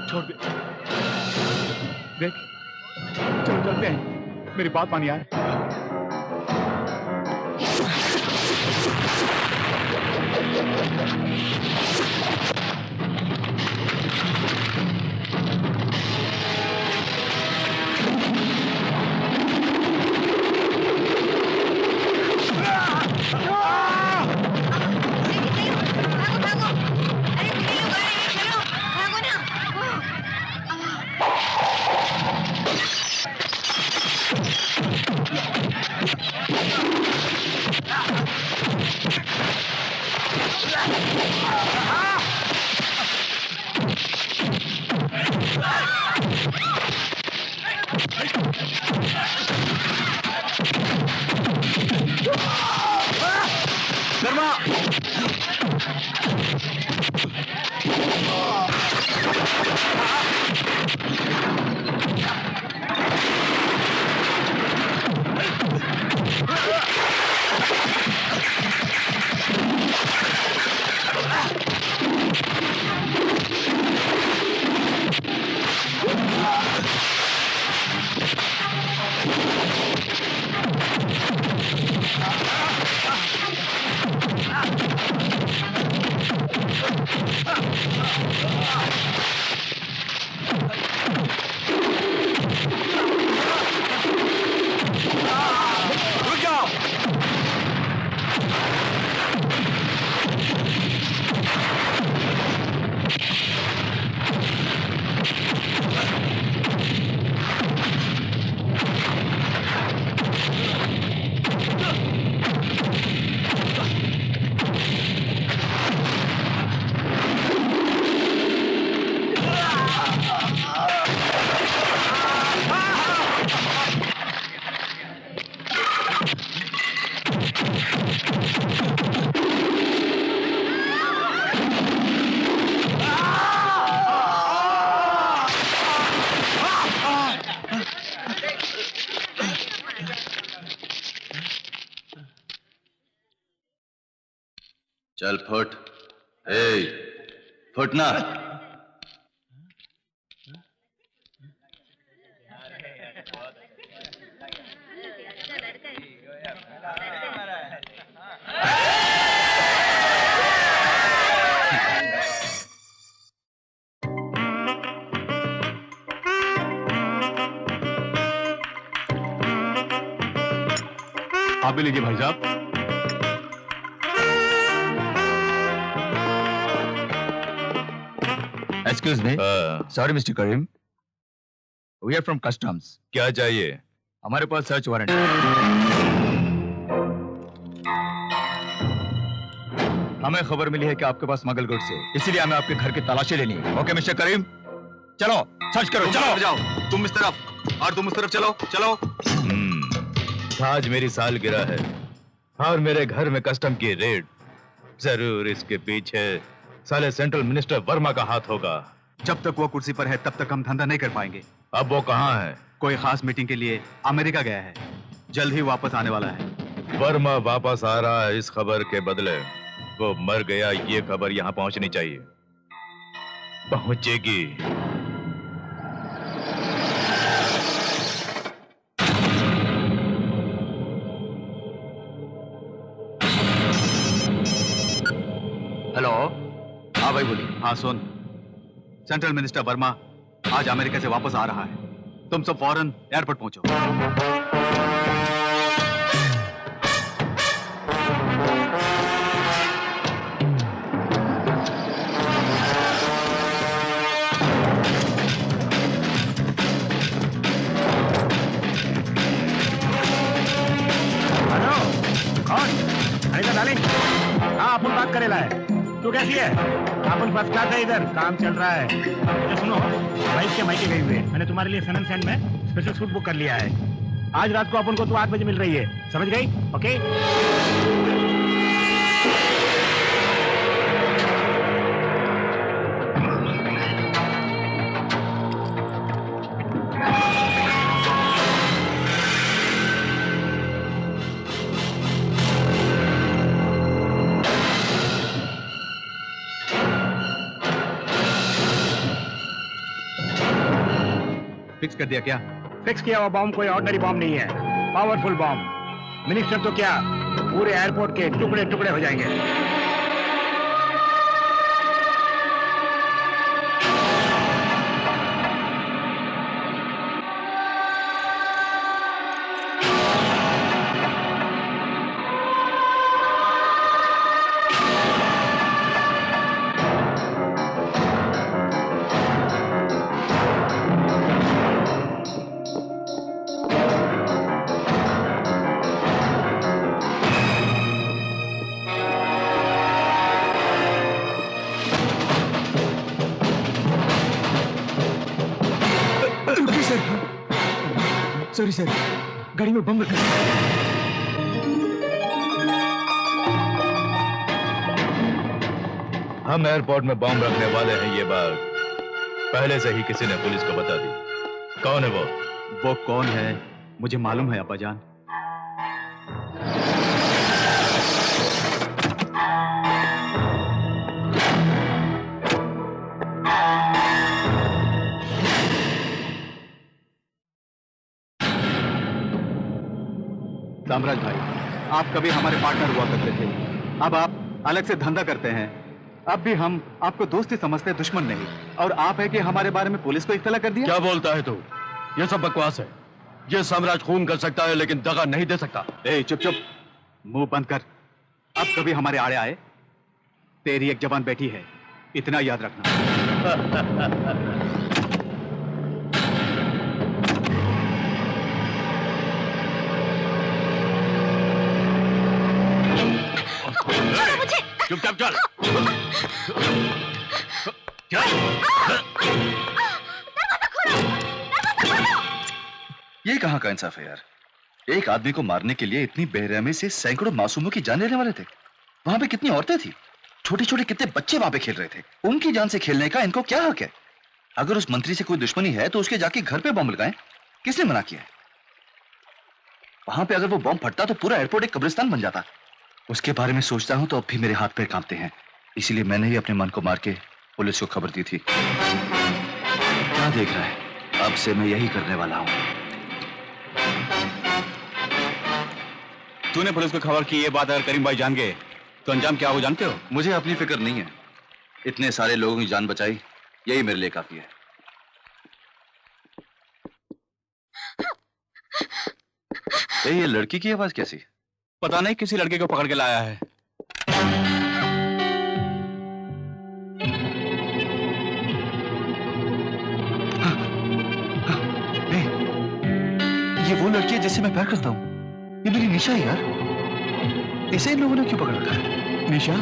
छोड़ दे, देख, चलो चलते हैं, मेरी बात मान यार। चल फुट, फुटना। आप भी लीजिए भाई साहब। Excuse me. Sorry, Mr. Karim. We are from customs. क्या चाहिए? हमारे पास सर्च वारंट है। हमें खबर मिली है कि आपके पास स्मगल गुड्स है, इसीलिए हमें आपके घर की तलाशी लेनी है। ओके मिस्टर करीम, चलो सर्च करो। चलो जाओ, तुम इस तरफ और तुम उस तरफ, चलो चलो। आज मेरी सालगिरह है और मेरे घर में कस्टम की रेड, जरूर इसके पीछे साले सेंट्रल मिनिस्टर वर्मा का हाथ होगा। जब तक वो कुर्सी पर है तब तक हम धंधा नहीं कर पाएंगे। अब वो कहाँ है? कोई खास मीटिंग के लिए अमेरिका गया है, जल्द ही वापस आने वाला है। वर्मा वापस आ रहा है इस खबर के बदले वो मर गया ये खबर यहां पहुंचनी चाहिए। पहुंचेगी। हेलो। हाँ भाई बोलिए। हाँ सुन, सेंट्रल मिनिस्टर वर्मा आज अमेरिका से वापस आ रहा है। तुम सब फौरन एयरपोर्ट पहुंचो। हेलो, कौन? अरे डार्लिंग, हाँ अपन बात करेला है। तू कैसी है? अपन फर्स्ट क्लास है, इधर काम चल रहा है। तो सुनो, वाइफ के मायके गई हुई है। मैंने तुम्हारे लिए सन सैंड में स्पेशल सूट बुक कर लिया है। आज रात को अपन को तो 8 बजे मिल रही है, समझ गई? ओके। फिक्स कर दिया क्या? फिक्स किया हुआ बॉम्ब कोई ऑर्डिनरी बॉम्ब नहीं है, पावरफुल बॉम्ब। मिनिस्टर तो क्या, पूरे एयरपोर्ट के टुकड़े टुकड़े हो जाएंगे। सॉरी सर, गाड़ी में बम रखा है। हम एयरपोर्ट में बम रखने वाले हैं, ये बात पहले से ही किसी ने पुलिस को बता दी। कौन है वो? वो कौन है मुझे मालूम है अब्बाजान। साम्राज भाई, आप कभी हमारे पार्टनर हुआ करते थे, अब आप अलग से धंधा करते हैं। अब भी हम आपको दोस्ती समझते, दुश्मन नहीं। और आप है कि हमारे बारे में पुलिस को इत्तला कर दिया। क्या बोलता है तू? ये सब बकवास है। ये साम्राज खून कर सकता है लेकिन दगा नहीं दे सकता। ए चुप चुप, मुंह बंद कर। अब कभी हमारे आड़े आए, तेरी एक जबान बैठी है, इतना याद रखना। चुपचाप चल। ये कहाँ का इंसाफ है यार? एक आदमी को मारने के लिए इतनी बेरहमी से सैकड़ों मासूमों की जान लेने वाले थे। वहां पे कितनी औरतें थी, छोटे छोटे कितने बच्चे वहां पे खेल रहे थे। उनकी जान से खेलने का इनको क्या हक है? अगर उस मंत्री से कोई दुश्मनी है तो उसके जाके घर पे बम लगाएं। किसने मना किया है? वहां पे अगर वो बम फटता तो पूरा एयरपोर्ट एक कब्रिस्तान बन जाता। उसके बारे में सोचता हूं तो अब भी मेरे हाथ पैर कांपते हैं। इसीलिए मैंने ही अपने मन को मार के पुलिस को खबर दी थी। क्या देख रहा है? अब से मैं यही करने वाला हूं। तूने पुलिस को खबर की ये बात अगर करीम भाई जान गए तो अंजाम क्या हो जानते हो? मुझे अपनी फिक्र नहीं है। इतने सारे लोगों की जान बचाई, यही मेरे लिए काफी है। ये लड़की की आवाज कैसी? पता नहीं, किसी लड़के को पकड़ के लाया है। ये वो लड़की है जिससे मैं प्यार करता हूँ। ये मेरी निशा है यार। इसे इन लोगों ने क्यों पकड़ रखा है? निशा?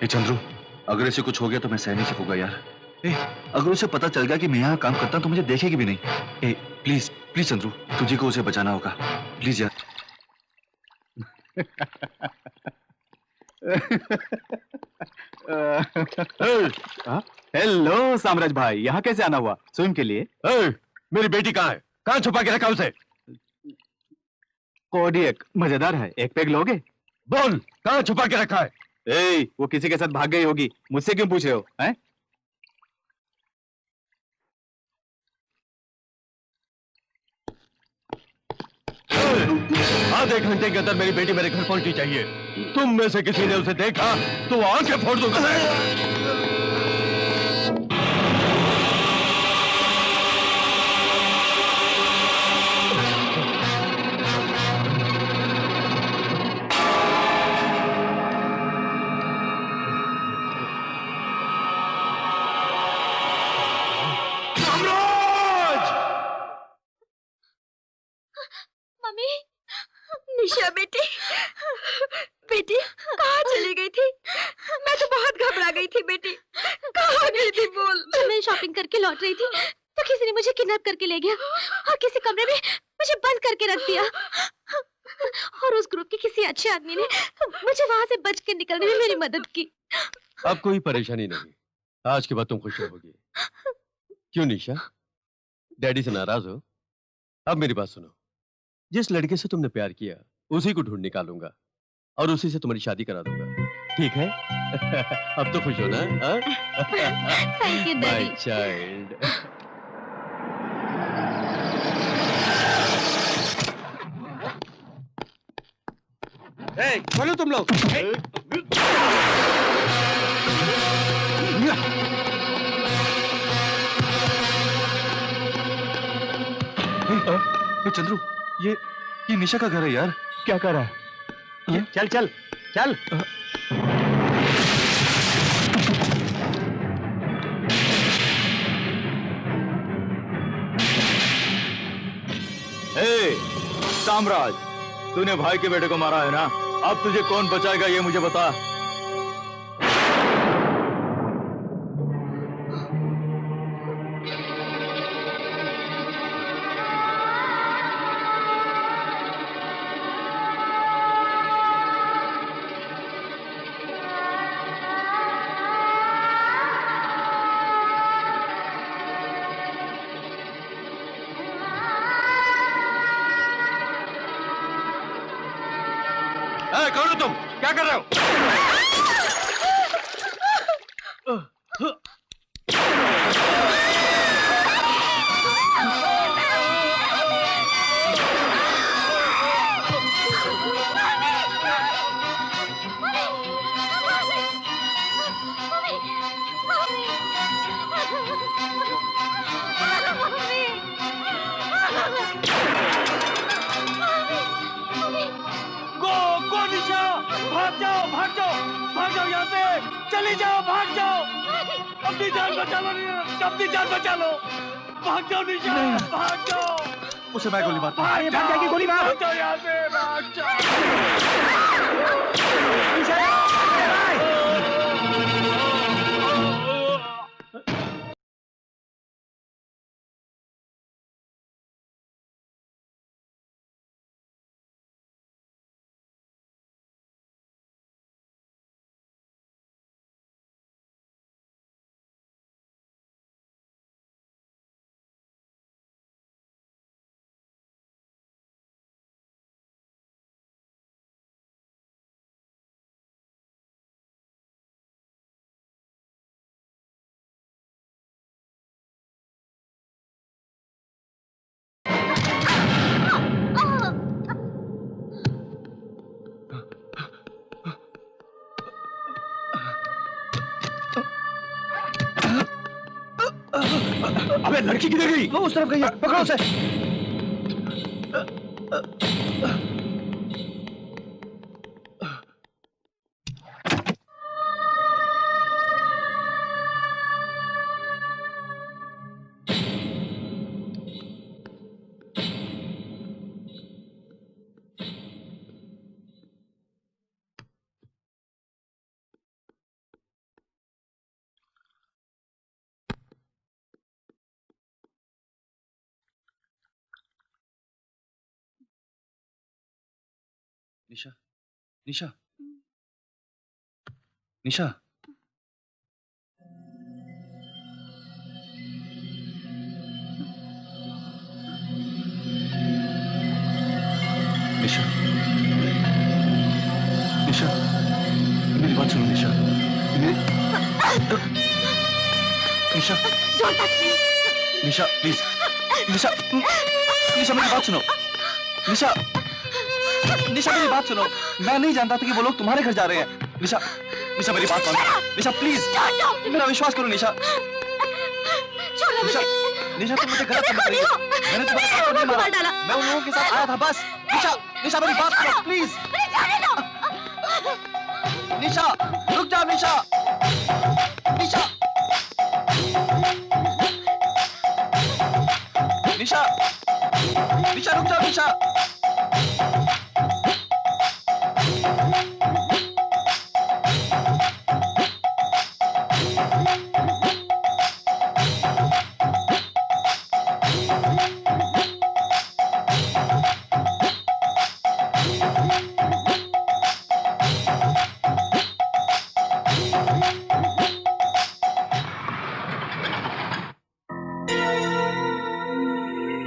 चंद्रू, अगर इसे कुछ हो गया तो मैं सह नहीं सकूंगा यार। अगर उसे पता चल गया कि मैं यहाँ काम करता हूँ तो मुझे देखेगी भी नहीं। प्लीज प्लीज चंद्रू, तुझे को उसे बचाना होगा, प्लीज यार। हेलो साम्राज भाई, यहाँ कैसे आना हुआ? स्विम के लिए? मेरी बेटी कहाँ है? कहाँ छुपा के रखा उसे? कोडियक मजेदार है, एक पेग लोगे? बोल, कहाँ छुपा के रखा है? वो किसी के साथ भाग गई होगी, मुझसे क्यों पूछ रहे हो? हैं? आधे घंटे के अंदर मेरी बेटी मेरे घर पहुंचनी चाहिए। तुम में से किसी ने उसे देखा तो आंखें फोड़ दूंगा मैं। मम्मी, निशा बेटी, बेटी कहाँ चली गई थी? मैं तो बहुत घबरा गई थी बेटी। कहाँ गई थी बोल? जब मैं शॉपिंग करके लौट रही थी तो किसी ने मुझे किडनैप करके ले गया और किसी कमरे में मुझे बंद करके रख दिया। और उस ग्रुप के किसी अच्छे आदमी ने मुझे वहां से बच के निकलने में मेरी मदद की। अब कोई परेशानी नहीं, आज के बाद तुम खुश रहोगी। क्यों निशा, डैडी से नाराज हो? अब मेरी बात सुनो, जिस लड़के से तुमने प्यार किया उसी को ढूंढ निकालूंगा और उसी से तुम्हारी शादी करा दूंगा, ठीक है? अब तो खुश हो ना? Thank you my daddy. Child. बोलो तुम लोग। चंद्रू, ये निशा का घर है यार। क्या कर रहा है? चल चल चल। साम्राज, तूने भाई के बेटे को मारा है ना? अब तुझे कौन बचाएगा ये मुझे बता। कौन हो तुम? क्या कर रहे हो? भाग जाओ यहाँ से, चली जाओ, भाग जाओ, अपनी जान बचा लो, अपनी जान बचा लो, भाग जाओ निशा, भाग जाओ। उसे मैं गोली मारता हूँ। भाग जाएगी गोली मार। भाग जाओ यहाँ से, भाग जाओ। अबे लड़की किधर गई? वो उस तरफ गई है, पकड़ो उसे। निशा, निशा, निशा, निशा, निशा, मेरी बात सुनो निशा। निशा, निशा प्लीज, निशा, निशा मेरी बात सुनो। निशा, निशा मेरी बात सुनो। मैं नहीं जानता था कि वो लोग तुम्हारे घर जा रहे हैं। निशा, निशा मेरी बात मानो। निशा प्लीज, मेरा विश्वास करो निशा। निशा, निशा तुम मुझे गलत समझ रही हो। मैंने तुम्हारे पापा को नहीं मारा। मैं उन लोगों के साथ आया था बस। निशा, निशा मेरी बात सुनो प्लीज। निशा, रुक जाओ निशा। निशा, निशा, निशा रुक जाओ निशा।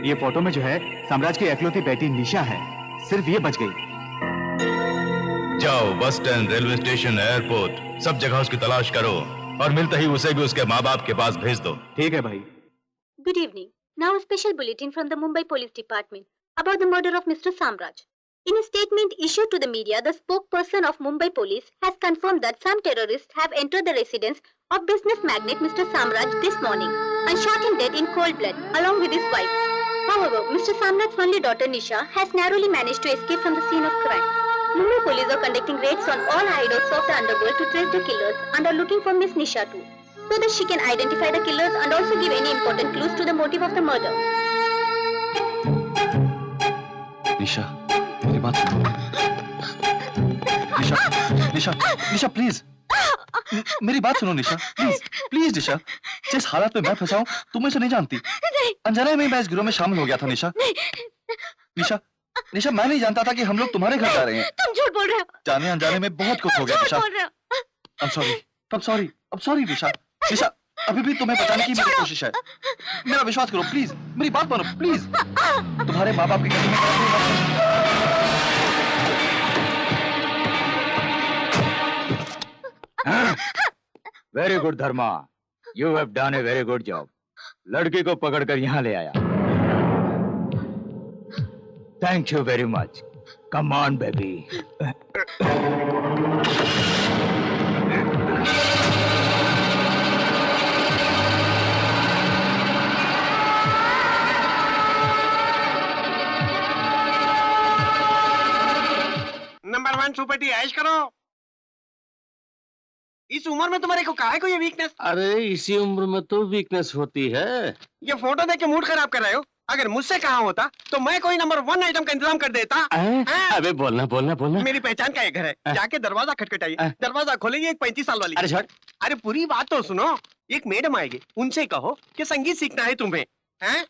ये फोटो में जो है साम्राज्य की एकलौती बेटी निशा है, सिर्फ ये बच गई। जाओ bus stand, railway station, airport, सब जगह उसकी तलाश करो और मिलते ही उसे भी उसके माँ बाप के पास भेज दो। ठीक है भाई। Good evening. Now a special bulletin from the Mumbai Police Department about the murder of Mr. Samraj. In a statement issued to the media, the spokesperson of Mumbai Police has confirmed that some terrorists have entered the residence of business magnate Mr. Samraj this morning and shot him dead in cold blood along with his wife. However, Mr. Samraj's only daughter Nisha has narrowly managed to escape from the scene of crime. Mumbai police are conducting raids on all hideouts of the underworld to trace the killers and are looking for Miss Nisha too, so that she can identify the killers and also give any important clues to the motive of the murder. निशा, मेरी बात सुनो। निशा, निशा, निशा please, मेरी बात सुनो निशा, please, please निशा। जिस हालत में मैं फंसा हूँ तुम मुझे नहीं जानती। अनजाने में मैं इस गिरोह में शामिल हो गया था निशा। निशा, निशा मैं नहीं जानता था कि हम लोग तुम्हारे घर जा रहे हैं। तुम झूठ बोल रहे हो। जाने अनजाने में बहुत कुछ हो गया निशा। I'm sorry, I'm sorry, I'm sorry निशा। निशा, अभी भी तुम्हें बचाने की मेरी कोशिश है। मेरा विश्वास करो प्लीज, मेरी बात मानो प्लीज। तुम्हारे माँ बाप की गलती में very good Dharma, you have done a very good job. लड़की को पकड़कर यहाँ ले आया। Thank you very much. Come on baby. Number 1 super टी ऐश करो। इस उम्र में तुम्हारे को काहे को ये वीकनेस? अरे इसी उम्र में तो वीकनेस होती है। ये फोटो देख के मूड खराब कर रहे हो। अगर मुझसे कहा होता तो मैं कोई नंबर 1 आइटम का इंतजाम कर देता। अबे बोलना बोलना बोलना। मेरी पहचान का एक घर है, जाके दरवाजा खटखटाइए। दरवाजा खोलेगी एक 35 साल वाली। अरे छोड़। अरे पूरी बात तो सुनो। एक मैडम आएगी, उनसे कहो कि संगीत सीखना है तुम्हें, हैं?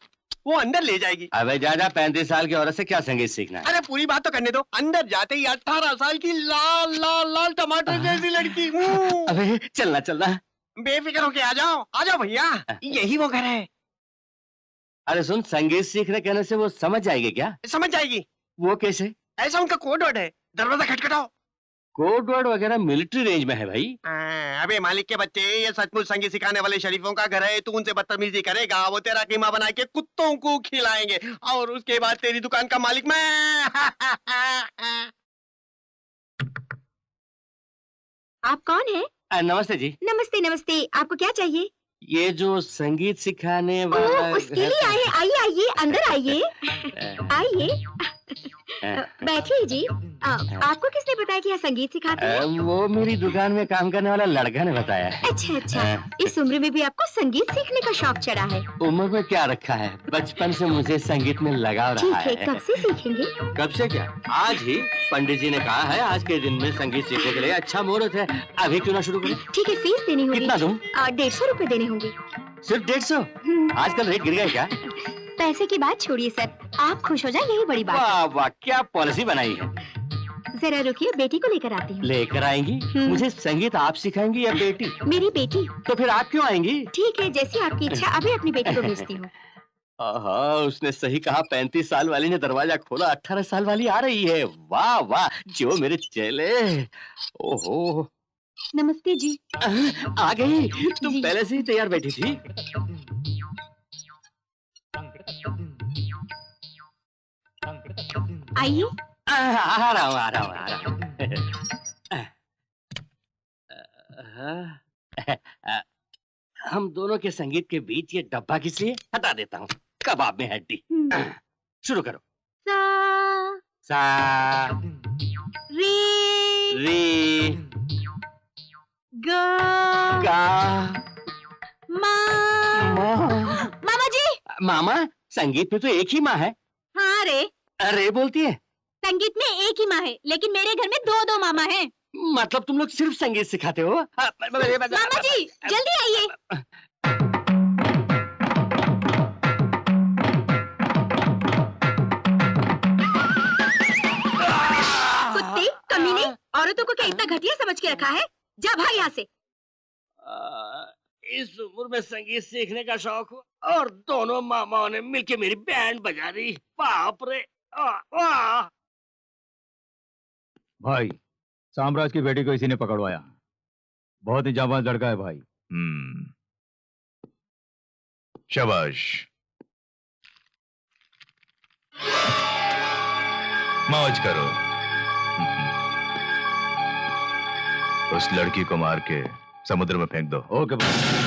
वो अंदर ले जाएगी। अबे जा 35 साल की औरत से क्या संगीत सीखना है? अरे पूरी बात तो करने दो। अंदर जाते ही 18 साल की लाल लाल लाल टमाटर जैसी लड़की। अबे चलना चलना। बेफिक्र होके आ जाओ भैया, यही वो घर है। अरे सुन, संगीत सीखने कहने से वो समझ जाएगी क्या? समझ जाएगी। वो कैसे? ऐसा उनका कोड वर्ड है। दरवाजा खटखटाओ। कोड वर्ड वगैरह मिलिट्री रेंज में है भाई। अबे मालिक के बच्चे, ये सचमुच संगीत सिखाने वाले शरीफों का घर है। तू उनसे बदतमीजी करेगा, वो तेरा कीमा बना के कुत्तों को खिलाएंगे और उसके बाद तेरी दुकान का मालिक मैं। आप कौन है? नमस्ते जी। नमस्ते नमस्ते। आपको क्या चाहिए? ये जो संगीत सिखाने वाला उसके लिए आए। आइए आइए, अंदर आइए। आइए बैठिए जी। आपको किसने बताया कि यहाँ संगीत सिखाते हैं? वो मेरी दुकान में काम करने वाला लड़का ने बताया। अच्छा अच्छा। इस उम्र में भी आपको संगीत सीखने का शौक चढ़ा है? उम्र में क्या रखा है, बचपन से मुझे संगीत में लगाव रहा है। ठीक है, कब से सीखेंगे? कब से क्या, आज ही पंडित जी ने कहा है आज के दिन में संगीत सीखने के लिए अच्छा मुहूर्त है। अभी क्यों ना शुरू करें? ठीक है, फीस देनी होगी। कितना दूं? 150 रुपए देने होंगे। सिर्फ 150? आजकल रेट गिर गया क्या? पैसे की बात छोड़िए सर, आप खुश हो जाए यही बड़ी बात। वाह वाह, क्या पॉलिसी बनाई है। जरा रुकिए, बेटी को लेकर आती हूँ। लेकर आएंगी? मुझे संगीत आप सिखाएंगी या बेटी? मेरी बेटी। तो फिर आप क्यों आएंगी? ठीक है, जैसी आपकी इच्छा। अभी अपनी बेटी को भेजती हूँ। हाँ, उसने सही कहा। 35 साल वाली ने दरवाजा खोला, 18 साल वाली आ रही है। वाह वाह, जो मेरे चेले। ओहो, नमस्ते जी। आ गई। तुम पहले से ही तैयार बैठी थी। आइए। आ रहा हूँ, आ रहा हूँ, आ रहा हूँ। हम दोनों के संगीत के बीच ये डब्बा किस लिए? हटा देता हूँ। कबाब में हड्डी। शुरू करो। सा सा रे रे गा गा मा मामा जी। मामा, संगीत में तो एक ही माँ है। हाँ रे, अरे बोलती है। संगीत में एक ही माँ है, लेकिन मेरे घर में दो दो मामा हैं। मतलब तुम लोग सिर्फ संगीत सिखाते हो? मामा जी जल्दी आइए। कुत्ते, कमीने, औरतों को क्या इतना घटिया समझ के रखा है? जा भाग यहाँ से। इस उम्र में संगीत सीखने का शौक हो और दोनों मामाओं ने मिलके मेरी बैंड बजा दी। बाप रे। भाई, साम्राज की बेटी को इसी ने पकड़वाया। बहुत ही जाबाज लड़का है भाई। शाबाश। मौज करो। उस लड़की को मार के समुद्र में फेंक दो। ओके भाई।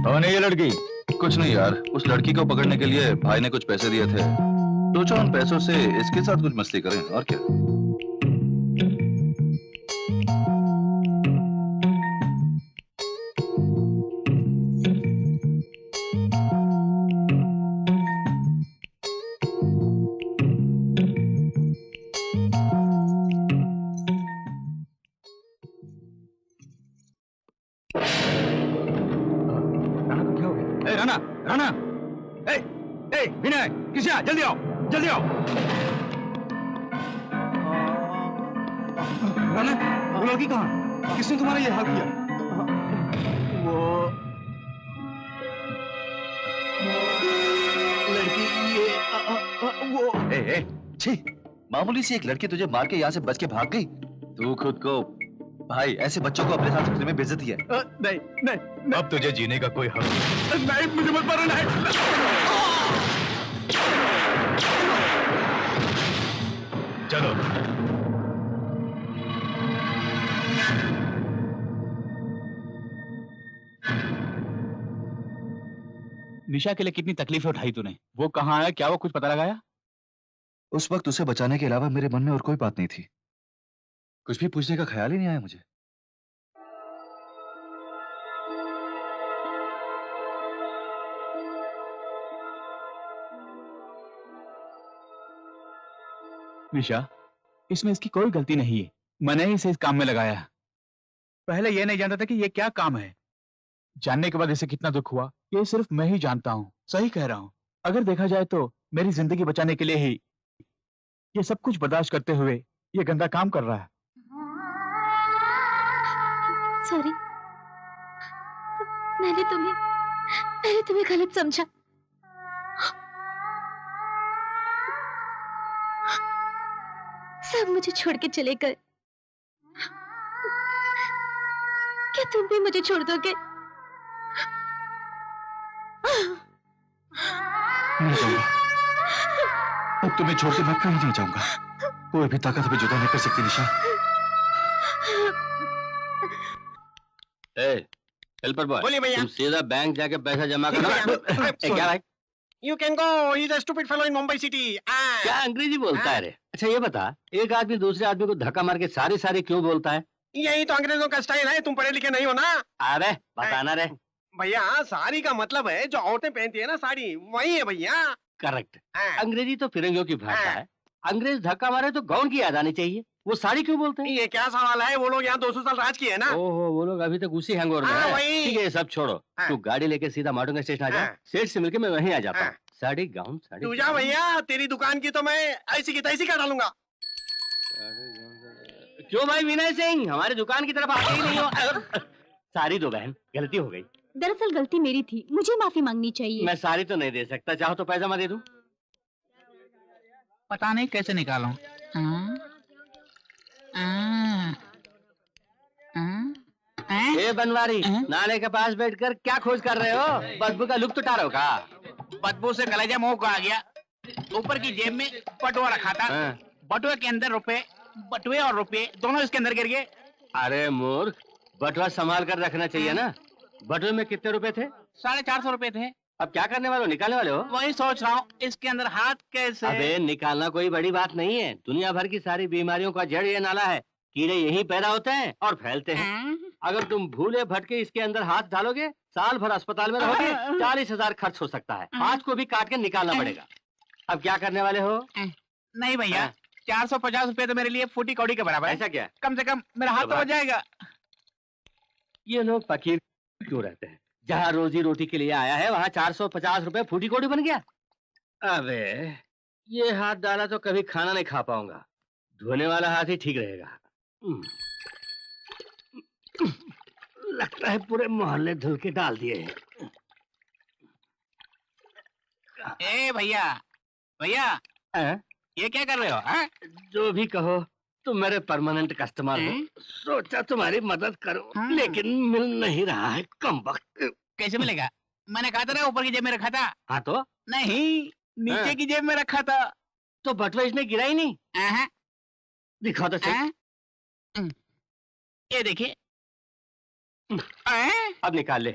कौन है ये लड़की? कुछ नहीं यार, उस लड़की को पकड़ने के लिए भाई ने कुछ पैसे दिए थे। सोचो उन पैसों से इसके साथ कुछ मस्ती करें, और क्या। राणा, राणा, विनय, किसी आ, जल्दी आओ, जल्दी आओ। राणा, वो लड़की कहाँ? किसने तुम्हारा ये हाल किया? वो लड़की, ये वो छी, मामूली सी एक लड़की तुझे मार के यहाँ से बच के भाग गई। तू खुद को भाई, ऐसे बच्चों को अपने साथ रखने में बेइज्जती है। नहीं, नहीं, अब तुझे जीने का कोई हक नहीं, मुझे मत मारो। नहीं, चलो। निशा के लिए कितनी तकलीफें उठाई तूने? वो कहाँ है? क्या वो कुछ पता लगाया? उस वक्त उसे बचाने के अलावा मेरे मन में और कोई बात नहीं थी। कुछ भी पूछने का ख्याल ही नहीं आया मुझे। निशा, इसमें इसकी कोई गलती नहीं है। मैंने ही इसे इस काम में लगाया। पहले ये नहीं जानता था कि ये क्या काम है। जानने के बाद इसे कितना दुख हुआ, ये सिर्फ मैं ही जानता हूँ। सही कह रहा हूँ। अगर देखा जाए तो मेरी जिंदगी बचाने के लिए ही ये सब कुछ बर्दाश्त करते हुए ये गंदा काम कर रहा है। सॉरी, मैंने तुम्हें गलत समझा। सब मुझे छोड़ के चले गए। क्या तुम भी मुझे छोड़ दोगे? नहीं जाऊंगा। अब तुम्हें छोड़ के मैं कहीं नहीं जाऊंगा। कोई भी ताकत हमें जुदा नहीं कर सकती निशा। हेल्पर बॉय, बोलिए भैया। तुम सीधा बैंक जाके पैसा जमा करो। क्या भाई? You can go. He's a stupid fellow in Mumbai city. क्या अंग्रेजी बोलता है रे? अच्छा ये बता, एक आदमी दूसरे आदमी को धक्का मार के सारी सारी क्यों बोलता है? यही तो अंग्रेजों का स्टाइल है। तुम पढ़े लिखे नहीं हो ना? अरे बताना रे। भैया, साड़ी का मतलब है जो औरतें पहनती है ना, साड़ी, वही है भैया। करेक्ट। अंग्रेजी तो फिरंगियों की भाषा है। अंग्रेज धक्का मारे तो गौन की याद आनी चाहिए। वो साड़ी क्यों बोलते हैं? ये क्या सवाल है? वो लोग यहाँ 200 साल राज किए है ना। ओहो, वो लोग अभी तक उसी हैंगओवर में हैं। ठीक है, ये सब छोड़ो। तू गाड़ी लेके सीधा माटुंगा स्टेशन आ जा। सेठ से मिलके मैं वहीं आ जाता हूँ। साड़ी गाउन साड़ी। तू जा भैया, तेरी दुकान की तो मैं ऐसी की तैसी कर डालूंगा। क्यों भाई विनय सिंह, हमारी दुकान की तरफ आते ही नहीं हो? साड़ी दो बहन, गलती हो गई। दरअसल गलती मेरी थी, मुझे माफी मांगनी चाहिए। मैं साड़ी तो नहीं दे सकता, चाहो तो पैजामा दे दूं। पता नहीं कैसे निकालूं। ए बनवारी, नाले के पास बैठकर क्या खोज कर रहे हो? बदबू का लुक उठा रहे हो का? बदबू से कलेजा मुंह को आ गया। ऊपर की जेब में बटुआ रखा था। बटुए के अंदर रुपए, बटुए और रुपए दोनों इसके अंदर गिर गए। अरे मूर्ख, बटुआ संभाल कर रखना चाहिए ना। बटुए में कितने रुपए थे? 450 रुपए थे। अब क्या करने वाले हो? निकालने वाले हो? वही सोच रहा हूँ, इसके अंदर हाथ कैसे? अबे निकालना कोई बड़ी बात नहीं है। दुनिया भर की सारी बीमारियों का जड़ ये नाला है। कीड़े यहीं पैदा होते हैं और फैलते हैं। अगर तुम भूले भटके इसके अंदर हाथ डालोगे, साल भर अस्पताल में रहोगे, 40,000 खर्च हो सकता है। हाथ को भी काट के निकालना पड़ेगा। अब क्या करने वाले हो? नहीं भैया, 450 रुपए तो मेरे लिए फूटी कौड़ी के बराबर है। ऐसा क्या? कम से कम मेरा हाथ तो बच जाएगा। ये लोग फकीर क्यों रहते हैं? जहाँ रोजी रोटी के लिए आया है वहाँ 450 रुपए फूटी कौड़ी बन गया। अबे ये हाथ डाला तो कभी खाना नहीं खा पाऊंगा। धोने वाला हाथ ही ठीक रहेगा। लगता है पूरे मोहल्ले धुल के डाल दिए हैं। ए भैया, भैया ये क्या कर रहे हो? जो भी कहो, तुम मेरे परमानेंट कस्टमर हो। सोचा तुम्हारी मदद करो, लेकिन मिल नहीं रहा है। कमबख्त। कैसे मिलेगा? मैंने कहा था ना ऊपर की जेब में रखा था। हाँ तो? नहीं, नीचे की जेब में रखा था। तो बटुआ इसमें गिरा ही नहीं। दिखाओ तो सही। ये देखिए। अब निकाल ले।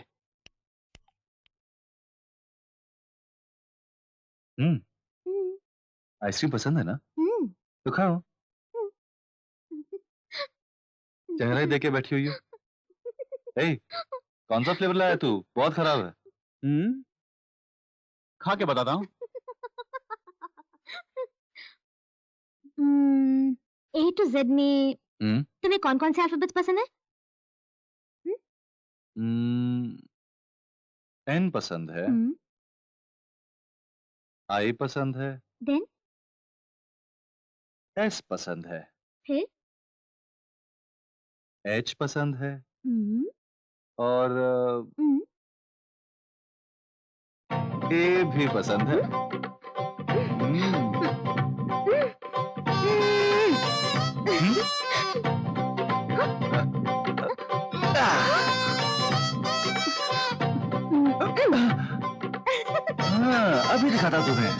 आइसक्रीम पसंद है ना? तो खाओ। चेहरा ही देके बैठी हुई हो। ए, कौन सा फ्लेवर लाया तू? बहुत खराब है। खा के बताता हूँ। A to Z में तुम्हें कौन कौन से अल्फाबेट्स पसंद है? N पसंद है। I पसंद है। Then? S पसंद है। फिर? H पसंद है। और A भी पसंद है। हाँ, अभी दिखाता तुम्हें।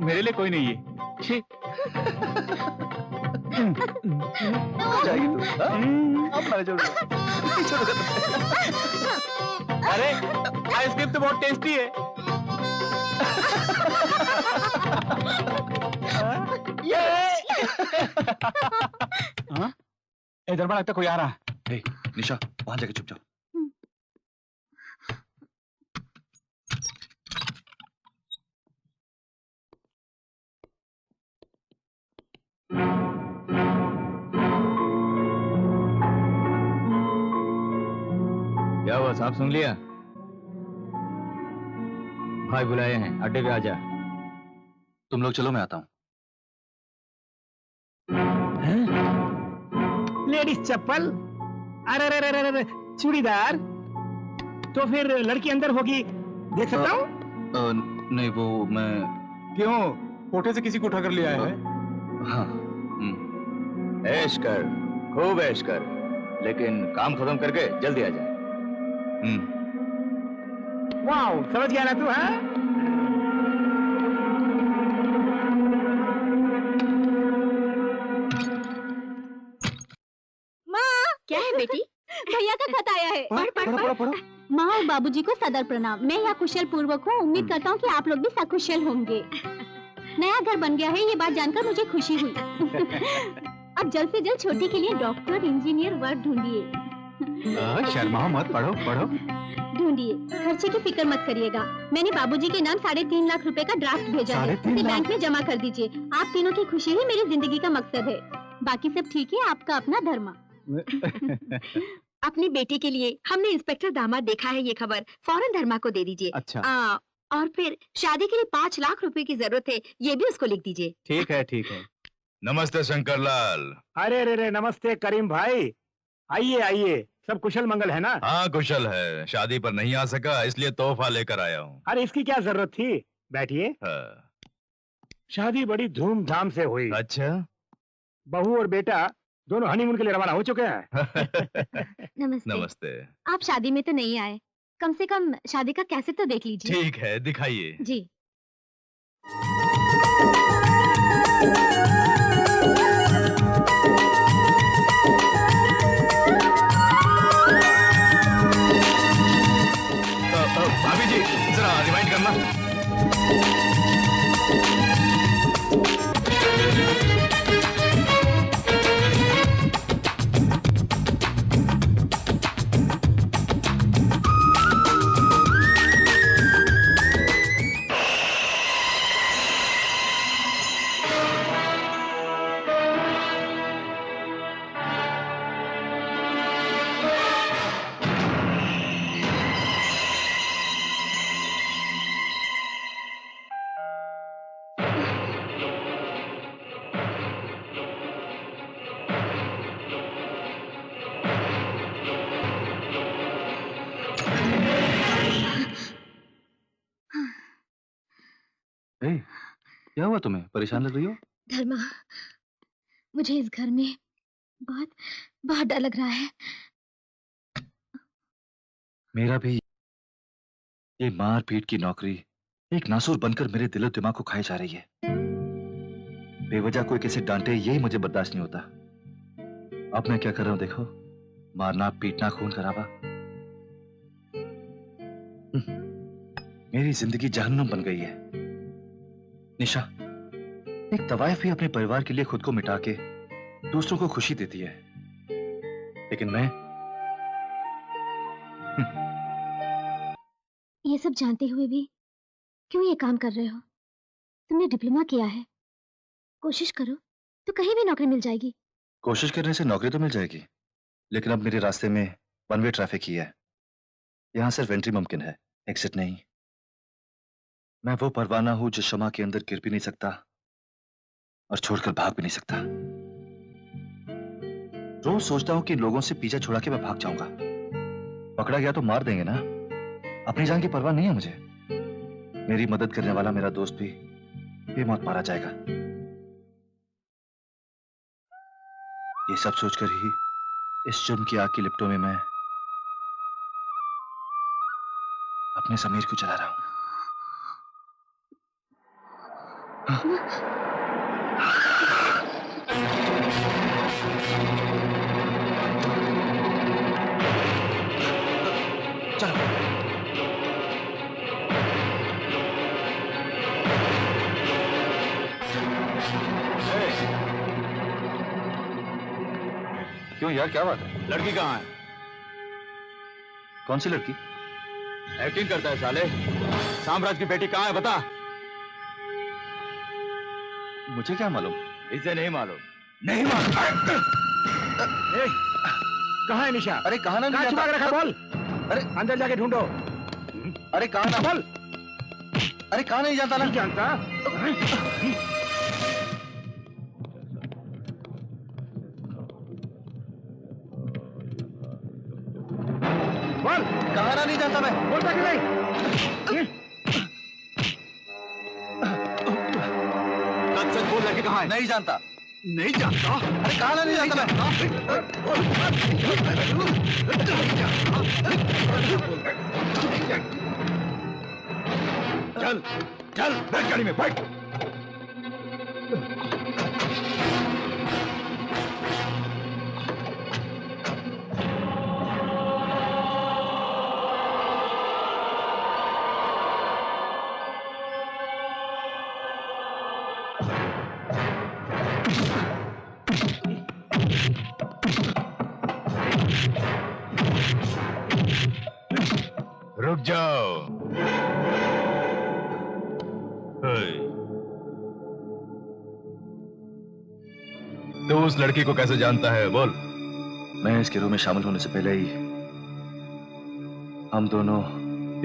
मेरे लिए कोई नहीं है। जाएगी तू? अब मैं छोड़ूंगा। अरे आइसक्रीम तो बहुत टेस्टी है। इधर बड़ा लगता कोई आ रहा है। निशा वहां जाके चुप जाओ। क्या हुआ? साहब सुन लिया? भाई बुलाए हैं, अड्डे पे आजा। तुम लोग चलो, मैं आता हूँ। लेडीज चप्पल? अरे अरे अरे अरे चूड़ीदार? तो फिर लड़की अंदर होगी, देख सकता हूँ? नहीं, वो मैं। क्यों? कोठे से किसी को उठा कर ले आया है? हाँ। ऐश कर, खूब ऐश कर, लेकिन काम खत्म करके जल्दी आ जाए। वाओ, समझ गया ना तू? हाँ, माँ। क्या है बेटी? भैया का खत आया है। पढ़ पढ़। माँ और बाबूजी को सदर प्रणाम। मैं यहाँ कुशल पूर्वक हूँ। उम्मीद करता हूँ कि आप लोग भी सकुशल होंगे। नया घर बन गया है, ये बात जानकर मुझे खुशी हुई। अब जल्द से जल्द छोटी के लिए डॉक्टर, इंजीनियर, वर्क ढूंढिए। शर्माओ मत, पढ़ो पढ़ो। ढूंढिए, खर्चे की फिक्र मत करिएगा। मैंने बाबूजी के नाम 3.5 लाख रुपए का ड्राफ्ट भेजा है, उसे बैंक में जमा कर दीजिए। आप तीनों की खुशी ही मेरी जिंदगी का मकसद है। बाकी सब ठीक है, आपका अपना धर्मा। अपनी बेटी के लिए हमने इंस्पेक्टर दामाद देखा है, ये खबर फौरन धर्मा को दे दीजिए। अच्छा। और फिर शादी के लिए 5 लाख रुपए की जरूरत है, ये भी उसको लिख दीजिए। ठीक है ठीक है। नमस्ते शंकरलाल। अरे रे रे, नमस्ते करीम भाई। आइए आइए, सब कुशल मंगल है ना? हाँ कुशल है, शादी पर नहीं आ सका इसलिए तोहफा लेकर आया हूँ। अरे इसकी क्या जरूरत थी, बैठिए। हाँ। शादी बड़ी धूमधाम से हुई। अच्छा। बहू और बेटा दोनों हनीमून के लिए रवाना हो चुके हैं। नमस्ते। नमस्ते। आप शादी में तो नहीं आए, कम से कम शादी का कैसेट तो देख लीजिए। ठीक है, दिखाइए। जी। भाभी जी जरा रिवाइंड करना। क्या हुआ तुम्हें, परेशान लग रही हो? धर्मा, मुझे इस घर में बहुत बहुत डर लग रहा है। मेरा भी। ये मार पीट की नौकरी एक नासूर बनकर मेरे दिलो दिमाग को खाई जा रही है। बेवजह कोई किसी डांटे यही मुझे बर्दाश्त नहीं होता। अब मैं क्या कर रहा हूं देखो, मारना पीटना खून खराबा। मेरी जिंदगी जहन्नुम बन गई है। निशा, एक तवायफ ही अपने परिवार के लिए खुद को मिटा के दूसरों को खुशी देती है, लेकिन मैं ये सब जानते हुए भी क्यों ये काम कर रहे हो? तुमने डिप्लोमा किया है, कोशिश करो तो कहीं भी नौकरी मिल जाएगी। कोशिश करने से नौकरी तो मिल जाएगी, लेकिन अब मेरे रास्ते में वन वे ट्रैफिक ही है। यहां सिर्फ एंट्री मुमकिन है, एग्जिट नहीं। मैं वो परवाना हूं जो शमा के अंदर गिर भी नहीं सकता और छोड़कर भाग भी नहीं सकता। रोज सोचता हूं कि लोगों से पीछा छुड़ा के मैं भाग जाऊंगा। पकड़ा गया तो मार देंगे ना, अपनी जान की परवाह नहीं है मुझे। मेरी मदद करने वाला मेरा दोस्त भी बेमौत मारा जाएगा। ये सब सोचकर ही इस जुर्म की आग की लिपटों में मैं अपने समीर को जला रहा हूं। चलो। क्यों यार, क्या बात है? लड़की कहाँ है? कौन सी लड़की? एक्टिंग करता है साले। साम्राज की बेटी कहाँ है बता। मुझे क्या मालूम? इसे नहीं मालूम? नहीं मालूम? कहाँ है निशा? अरे कहाँ ना छुपा के रखा, बोल। अरे अंदर जाके ढूंढो। अरे कहाँ ना, बोल। अरे कहाँ नहीं जानता ना? नहीं जानता? बोल। कहाँ ना नहीं जानता मैं? बोलता कि नहीं? सच बोल, लड़की कहाँ है? नहीं जानता। नहीं जानता? अरे कहाँ ना नहीं जानता मैं? चल चल, बैठ गाड़ी में, बैठ। रुक जाओ। तो उस लड़की को कैसे जानता है, बोल। मैं इस गिरोह में शामिल होने से पहले ही हम दोनों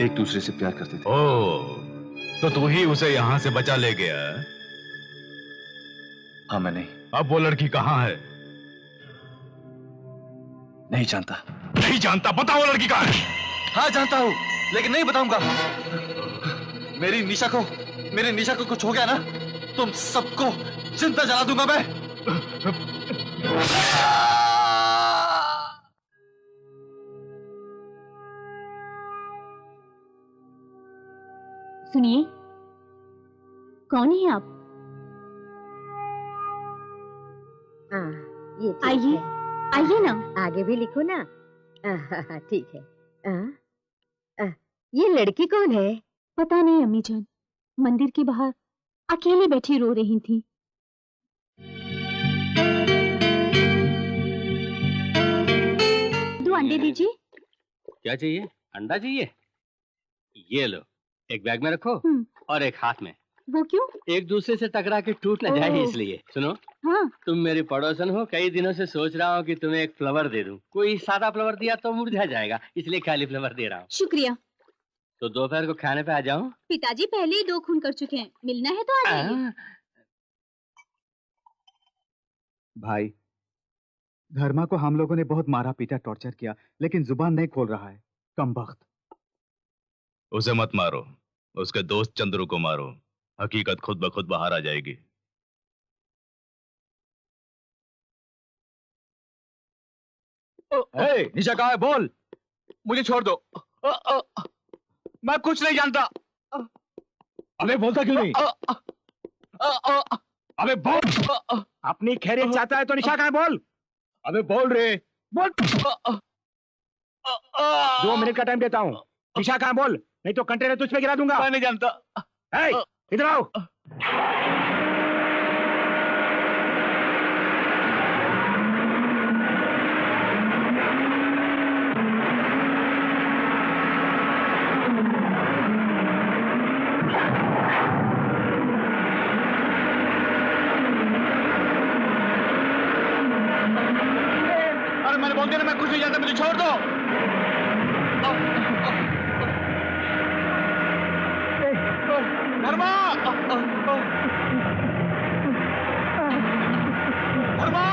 एक दूसरे से प्यार करते थे। ओह, तो तू ही उसे यहाँ से बचा ले गया? हाँ, मैं नहीं। अब वो लड़की कहाँ है? नहीं जानता। नहीं जानता? बता वो लड़की कहाँ है? हाँ जानता हूँ, लेकिन नहीं बताऊंगा। मेरी निशा को कुछ हो गया ना, तुम सबको जिंदा जला दूंगा मैं। सुनिए, कौन है आप? ये आइए, आइए ना। आगे भी लिखो ना। ठीक है। ये लड़की कौन है? पता नहीं अम्मी जान, मंदिर के बाहर अकेली बैठी रो रही थी। 2 अंडे दीजिए। क्या चाहिए? अंडा चाहिए? ये लो, एक बैग में रखो और एक हाथ में। वो क्यों? एक दूसरे से टकरा के टूट न जाए इसलिए। सुनो, हाँ। तुम मेरी पड़ोसन हो, कई दिनों से सोच रहा हूँ कि तुम्हें एक फ्लावर दे दूं। कोई सादा फ्लावर दिया तो मुरझा जाएगा, इसलिए खाली फ्लावर दे रहा हूँ। शुक्रिया। तो दोपहर को खाने पे आ जाऊं? पिताजी पहले ही 2 खून कर चुके हैं, मिलना है तो आ जाइए। भाई, धर्मा को हम लोगों ने बहुत मारा पीटा, टॉर्चर किया, लेकिन जुबान नहीं खोल रहा है। कमबख्त। उसे मत मारो, उसके दोस्त चंद्रू को मारो। हकीकत खुद ब खुद बाहर आ जाएगी। निशा कहाँ है? बोल, मुझे छोड़ दो। मैं कुछ नहीं जानता। अबे बोलता क्यों नहीं? अबे बोल। अपनी खैरियत चाहता है तो निशा कहाँ है? बोल। अबे बोल रे, बोल। 2 मिनट का टाइम देता हूँ। निशा कहाँ? बोल, नहीं तो कंटेनर तुझ पे गिरा दूंगा। मैं नहीं जानता। इधर आओ। अरे मैंने बोल दिया ना, मैं कुछ नहीं जानता, मुझे छोड़ दो। धर्मा! धर्मा! धर्मा!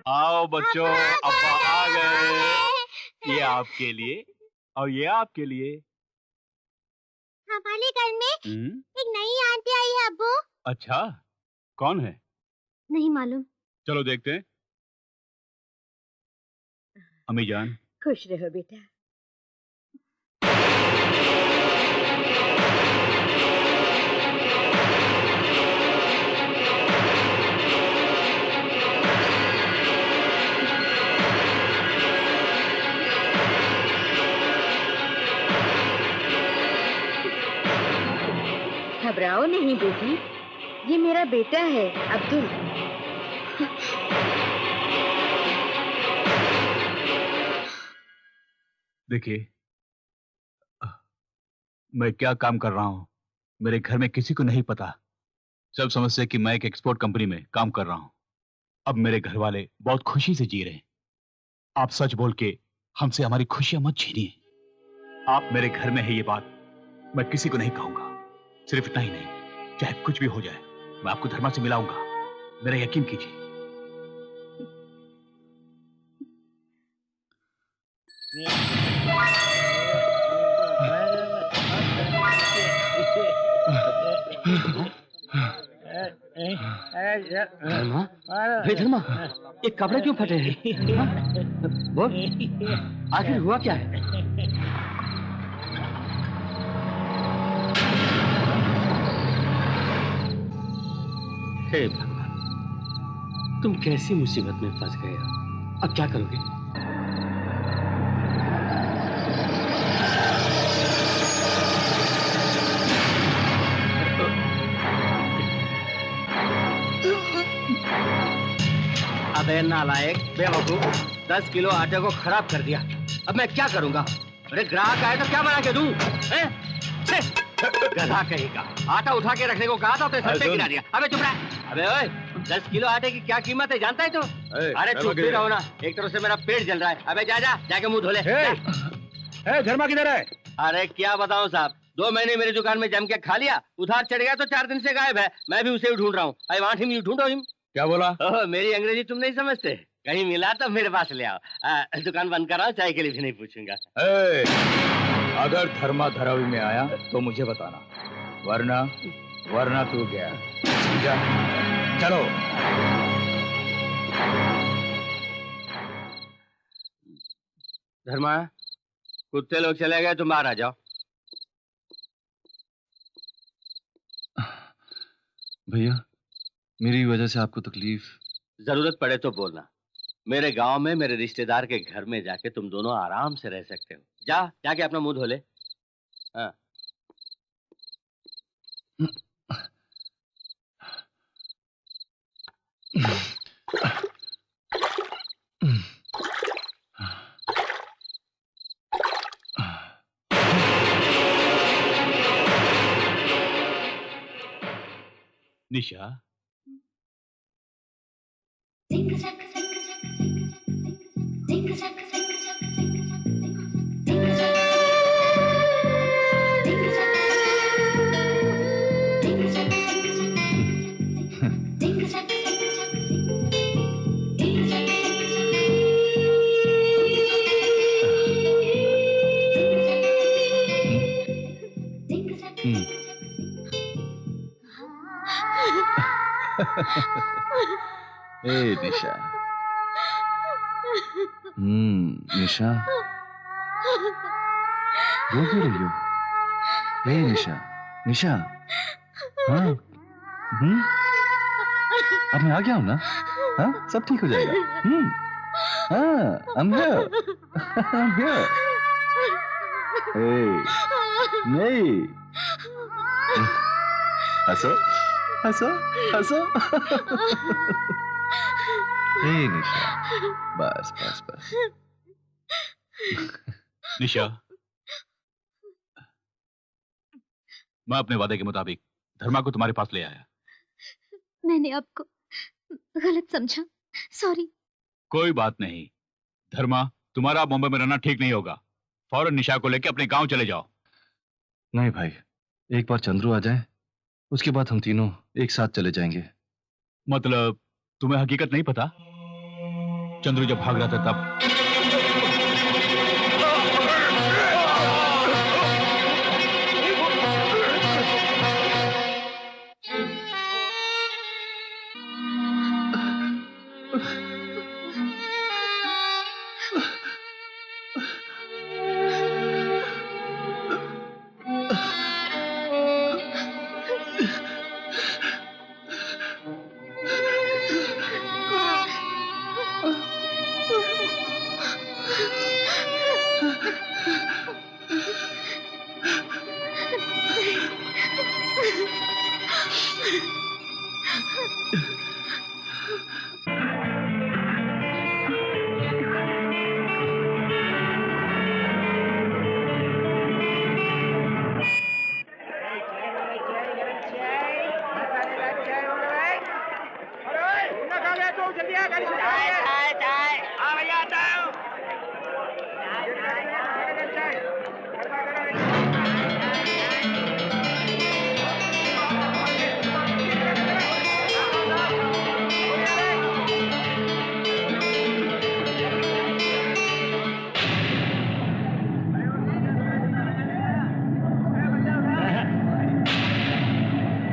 आओ बच्चों, अब्बा आ गए। ये आपके लिए और ये आपके लिए। हमारे घर में एक नई आंटी आई है अब्बू। अच्छा, कौन है? नहीं मालूम। चलो देखते हैं। अम्मी जान। खुश रहो बेटा। घबराओ नहीं बेटी, ये मेरा बेटा है अब्दुल। देखिए, मैं क्या काम कर रहा हूं मेरे घर में किसी को नहीं पता। सब समझते हैं कि मैं एक एक्सपोर्ट कंपनी में काम कर रहा हूं। अब मेरे घर वाले बहुत खुशी से जी रहे हैं। आप सच बोल के हमसे हमारी खुशियां मत छीनिए। आप मेरे घर में है ये बात मैं किसी को नहीं कहूंगा। सिर्फ इतना ही नहीं, चाहे कुछ भी हो जाए मैं आपको धर्मा से मिलाऊंगा। मेरा यकीन कीजिए। धर्मा, हे धर्मा, ये कपड़े क्यों फटे हैं? हाँ? बोल, आखिर हुआ क्या है? हे भगवान, तुम कैसी मुसीबत में फंस गए हो? अब क्या करोगे? अबे नालायक, बेवकूफ, 10 किलो आटे को खराब कर दिया। अब मैं क्या करूंगा? अरे ग्राहक आए तो क्या बना के दूं? गधा कहेगा, आटा उठा के रखने को कहा था तो सर पे गिरा दिया। अबे चुप रह। अबे ओए, 10 किलो आटे की क्या कीमत है जानता है तू? अरे चुप भी रहो ना, एक तरफ से मेरा पेट जल रहा है। अबे जा जा, जाके मुंह धो ले। धर्मा किधर है? अरे क्या बताऊं साहब, 2 महीने मेरी दुकान में जम के खा लिया, उधार चढ़ गया तो 4 दिन से गायब है। मैं भी उसे ढूंढ रहा हूँ। आई वांट हिम, यू ढूंढो हिम। क्या बोला? ओह, मेरी अंग्रेजी तुम नहीं समझते? कहीं मिला तो मेरे पास ले आओ। दुकान बंद कराओ, चाय के लिए भी नहीं पूछूंगा। अगर धर्मा धरावी में आया तो मुझे बताना, वरना तू गया। जा, चलो। धर्मा, कुत्ते लोग चले गए, तुम बाहर आ जाओ। भैया, मेरी वजह से आपको तकलीफ? जरूरत पड़े तो बोलना। मेरे गांव में मेरे रिश्तेदार के घर में जाके तुम दोनों आराम से रह सकते हो। जाके अपना मुंह धो ले। हाँ। निशा, ए निशा, निशा, रो क्यों रही हो? ए निशा, निशा, हाँ, अब मैं आ गया हूँ ना? हाँ, सब ठीक हो जाएगा। हाँ, I'm here, I'm here। ए, नहीं, हंसो, हंसो, हंसो। ए निशा, बस बस बस। निशा, मैं अपने वादे के मुताबिक धर्मा को तुम्हारे पास ले आया। मैंने आपको गलत समझा, सॉरी। कोई बात नहीं धर्मा, तुम्हारा मुंबई में रहना ठीक नहीं होगा। फौरन निशा को लेकर अपने गांव चले जाओ। नहीं भाई, एक बार चंद्रू आ जाए, उसके बाद हम तीनों एक साथ चले जाएंगे। मतलब तुम्हें हकीकत नहीं पता? चंद्रू जब भाग रहा था तब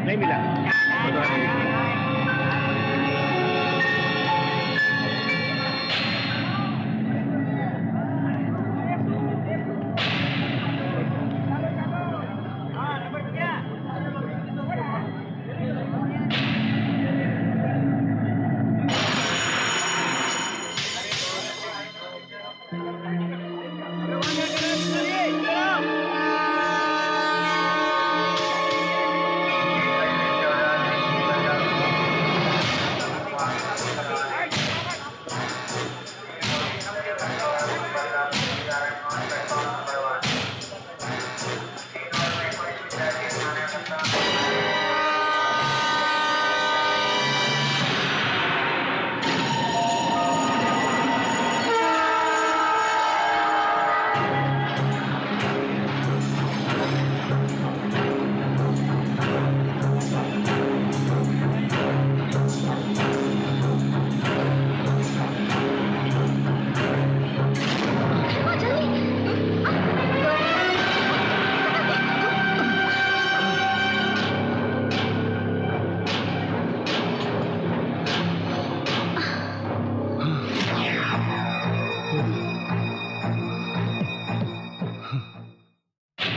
नहीं मिला।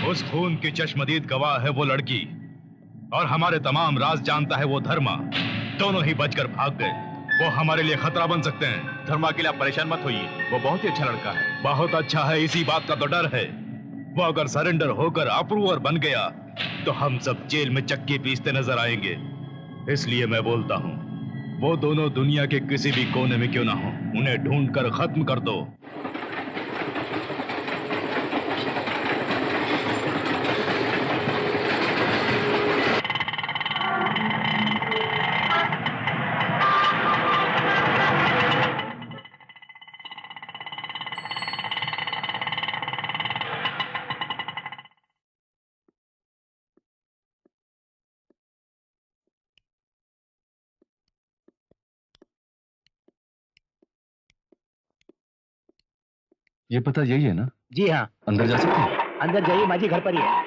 उस खून की चश्मदीद गवाह है वो लड़की, और हमारे तमाम राज जानता है वो धर्मा। दोनों ही बचकर भाग गए। वो हमारे लिए खतरा बन सकते हैं। धर्मा के लिए आप परेशान मत होइए, वो बहुत ही अच्छा लड़का है। बहुत अच्छा है, इसी बात का तो डर है। वो अगर सरेंडर होकर अप्रूवर बन गया तो हम सब जेल में चक्की पीसते नजर आएंगे। इसलिए मैं बोलता हूँ, वो दोनों दुनिया के किसी भी कोने में क्यों ना हो, उन्हें ढूंढकर खत्म कर दो। ये पता यही है ना? जी हाँ। अंदर जा सकते हैं? अंदर जाइए, माँ जी घर पर ही है।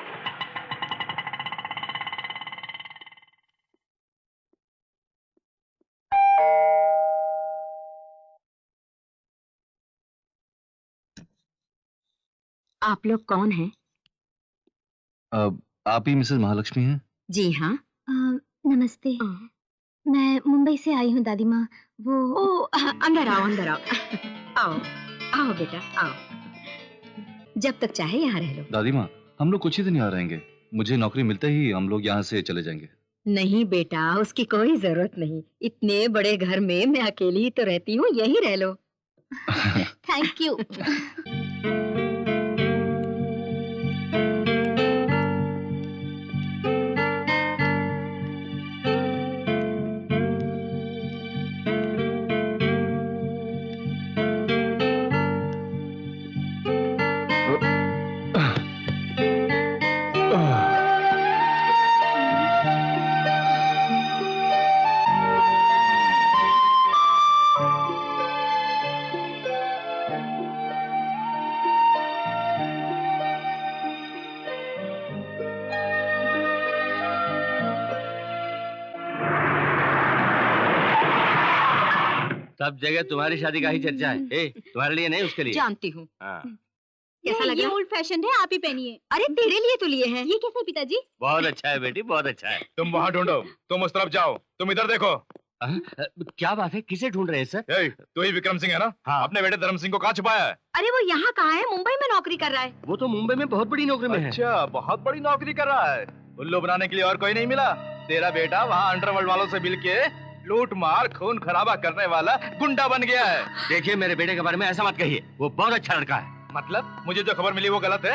आप लोग कौन हैं? आप ही मिसेस महालक्ष्मी हैं? जी हाँ। नमस्ते। मैं मुंबई से आई हूँ दादी माँ। वो अंदर आओ, अंदर आओ। आओ आओ बेटा, आओ। जब तक चाहे यहाँ रह लो। दादी माँ, हम लोग कुछ ही दिन यहाँ रहेंगे। मुझे नौकरी मिलते ही हम लोग यहाँ से चले जाएंगे। नहीं बेटा, उसकी कोई जरूरत नहीं। इतने बड़े घर में मैं अकेली ही तो रहती हूँ, यहीं रह लो। Thank you. सब जगह तुम्हारी शादी का ही चर्चा है। ए, तुम्हारे लिए नहीं, उसके लिए। जानती हूँ। हाँ। कैसा लगा? ये ओल्ड फैशन है, आप ही पहनिए। अरे तेरे लिए तो लिए हैं। ये कैसे पिताजी? बहुत अच्छा है बेटी, बहुत अच्छा है। तुम वहाँ ढूंढो, तुम उस तरफ जाओ, तुम इधर देखो। क्या बात है, किसे ढूंढ रहे हैं सर? तू ही विक्रम सिंह है ना? हाँ। अपने बेटे धर्म सिंह को कहाँ छुपाया है? अरे वो यहाँ कहाँ है? मुंबई में नौकरी कर रहा है। वो तो मुंबई में बहुत बड़ी नौकरी में है। अच्छा, बहुत बड़ी नौकरी कर रहा है। उल्लू बनाने के लिए और कोई नहीं मिला? तेरा बेटा वहाँ अंडरवर्ल्ड वालों से मिल के लूट मार खून खराबा करने वाला गुंडा बन गया है। देखिए, मेरे बेटे के बारे में ऐसा मत कहिए, वो बहुत अच्छा लड़का है। मतलब मुझे जो खबर मिली वो गलत है?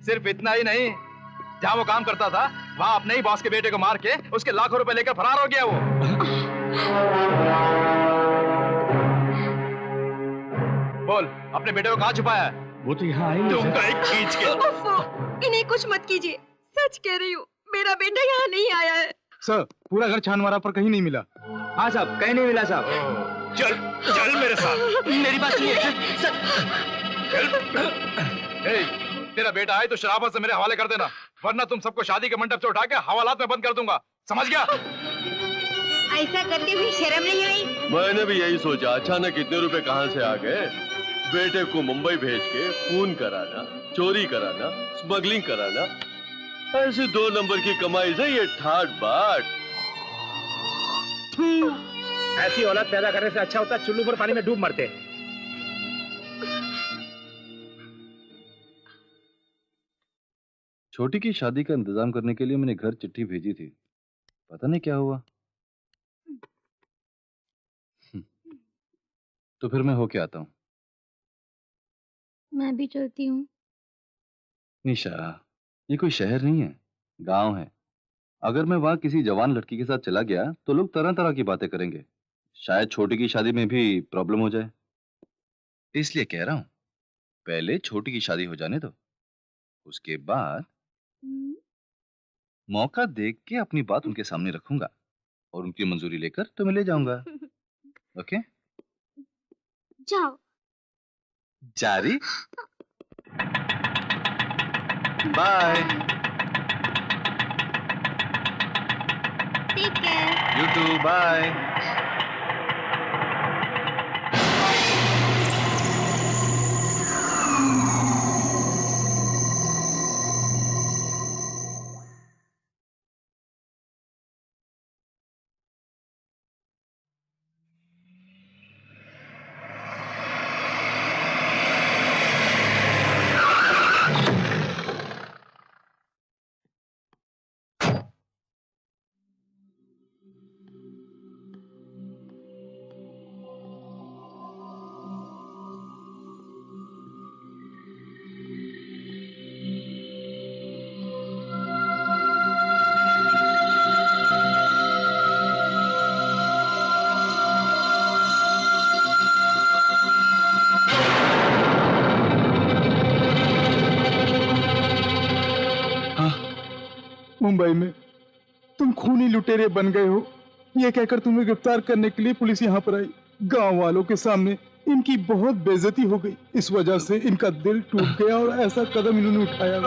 सिर्फ इतना ही नहीं, जहाँ वो काम करता था वहाँ अपने ही बॉस के बेटे को मार के उसके लाखों रुपए लेकर फरार हो गया वो। बोल, अपने बेटे को कहाँ छुपाया है? वो तो यहाँ आएंगे। तुम खींच के। इन्हें कुछ मत कीजिए, सच कह रही हूँ, मेरा बेटा यहाँ नहीं आया है। सर, पूरा घर छान मारा पर कहीं नहीं मिला। हाँ साहब, कहीं नहीं मिला साहब। चल चल मेरे साथ। मेरी बात सुनिए सर। तेरा बेटा आए तो शराफत से मेरे हवाले कर देना, वरना तुम सबको शादी के मंडप से उठा के हवालात में बंद कर दूंगा, समझ गया? ऐसा करते हुए शर्म नहीं आई? मैंने भी यही सोचा, अचानक इतने रुपए कहाँ से आ गए। बेटे को मुंबई भेज के खून कराना, चोरी कराना, स्मगलिंग कराना, ऐसे 2 नंबर की कमाई से ये ठाट बाट। ऐसी औलाद पैदा करने से अच्छा होता चुल्लू पर पानी में डूब मरते। छोटी की शादी का इंतजाम करने के लिए मैंने घर चिट्ठी भेजी थी, पता नहीं क्या हुआ। तो फिर मैं होके आता हूँ। मैं भी चलती हूँ। निशा, ये कोई शहर नहीं है, गांव है। अगर मैं वहां किसी जवान लड़की के साथ चला गया तो लोग तरह तरह की बातें करेंगे, शायद छोटी की शादी में भी प्रॉब्लम हो जाए। इसलिए कह रहा हूं, पहले छोटी की शादी हो जाने दो, उसके बाद मौका देख के अपनी बात उनके सामने रखूंगा और उनकी मंजूरी लेकर तुम्हें ले जाऊंगा। ओके? जाओ। जारी? Bye. Take care. You too, bye. Mumbai में तुम खूनी लुटेरे बन गए हो, ये कहकर तुम्हें गिरफ्तार करने के लिए पुलिस यहाँ पर आई। गांव वालों के सामने इनकी बहुत बेइज्जती हो गई। इस वजह से इनका दिल टूट गया और ऐसा कदम इन्होंने उठाया।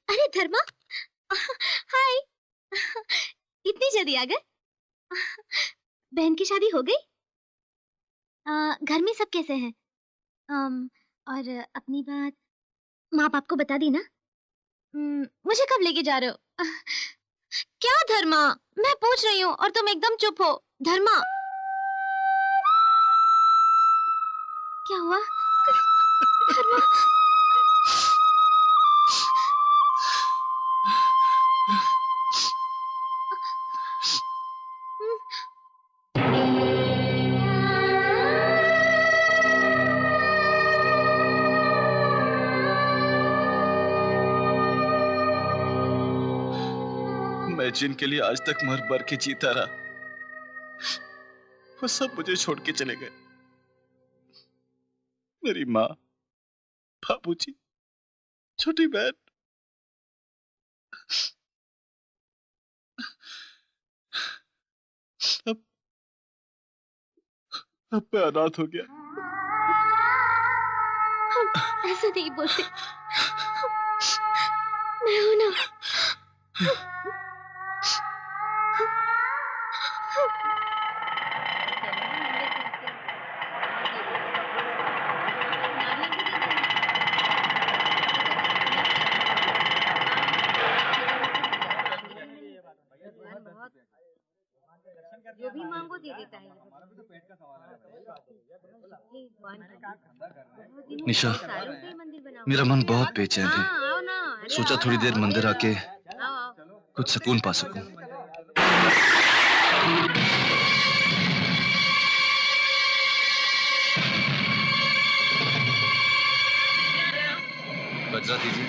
अरे धर्मा, हाय। इतनी जल्दी आ गए? बहन की शादी हो गई? घर में सब कैसे हैं? और अपनी बात माँ बाप को बता दी ना? मुझे कब लेके जा रहे हो? क्या धर्मा, मैं पूछ रही हूँ और तुम एकदम चुप हो। धर्मा, क्या हुआ? धर्मा, मैं जिनके लिए आज तक मर मर के जीता रहा, वो सब मुझे छोड़ के चले गए। मेरी माँ, बाबूजी, छोटी बहन। अब मैं अनाथ हो गया। ऐसा नहीं बोलते। मैं हूं ना। जो भी मांगो दे देता है। निशा, मेरा मन बहुत बेचैन है। सोचा थोड़ी देर मंदिर आके कुछ सुकून पा सकूं। बजरा दीजिए।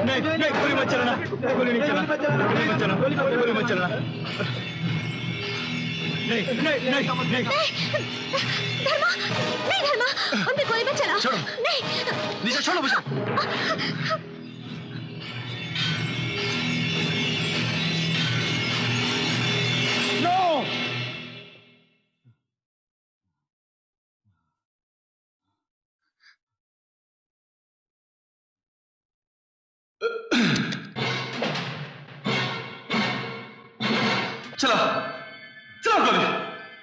नहीं, गोली मत चलाना, गोली नहीं चलाना, गोली मत चलाना, गोली मत चलाना। नहीं, धर्मा, नहीं धर्मा, उन पे गोली मत चलाओ। छोड़ो। नहीं। निशा छोड़ो मुझे। चला गोली,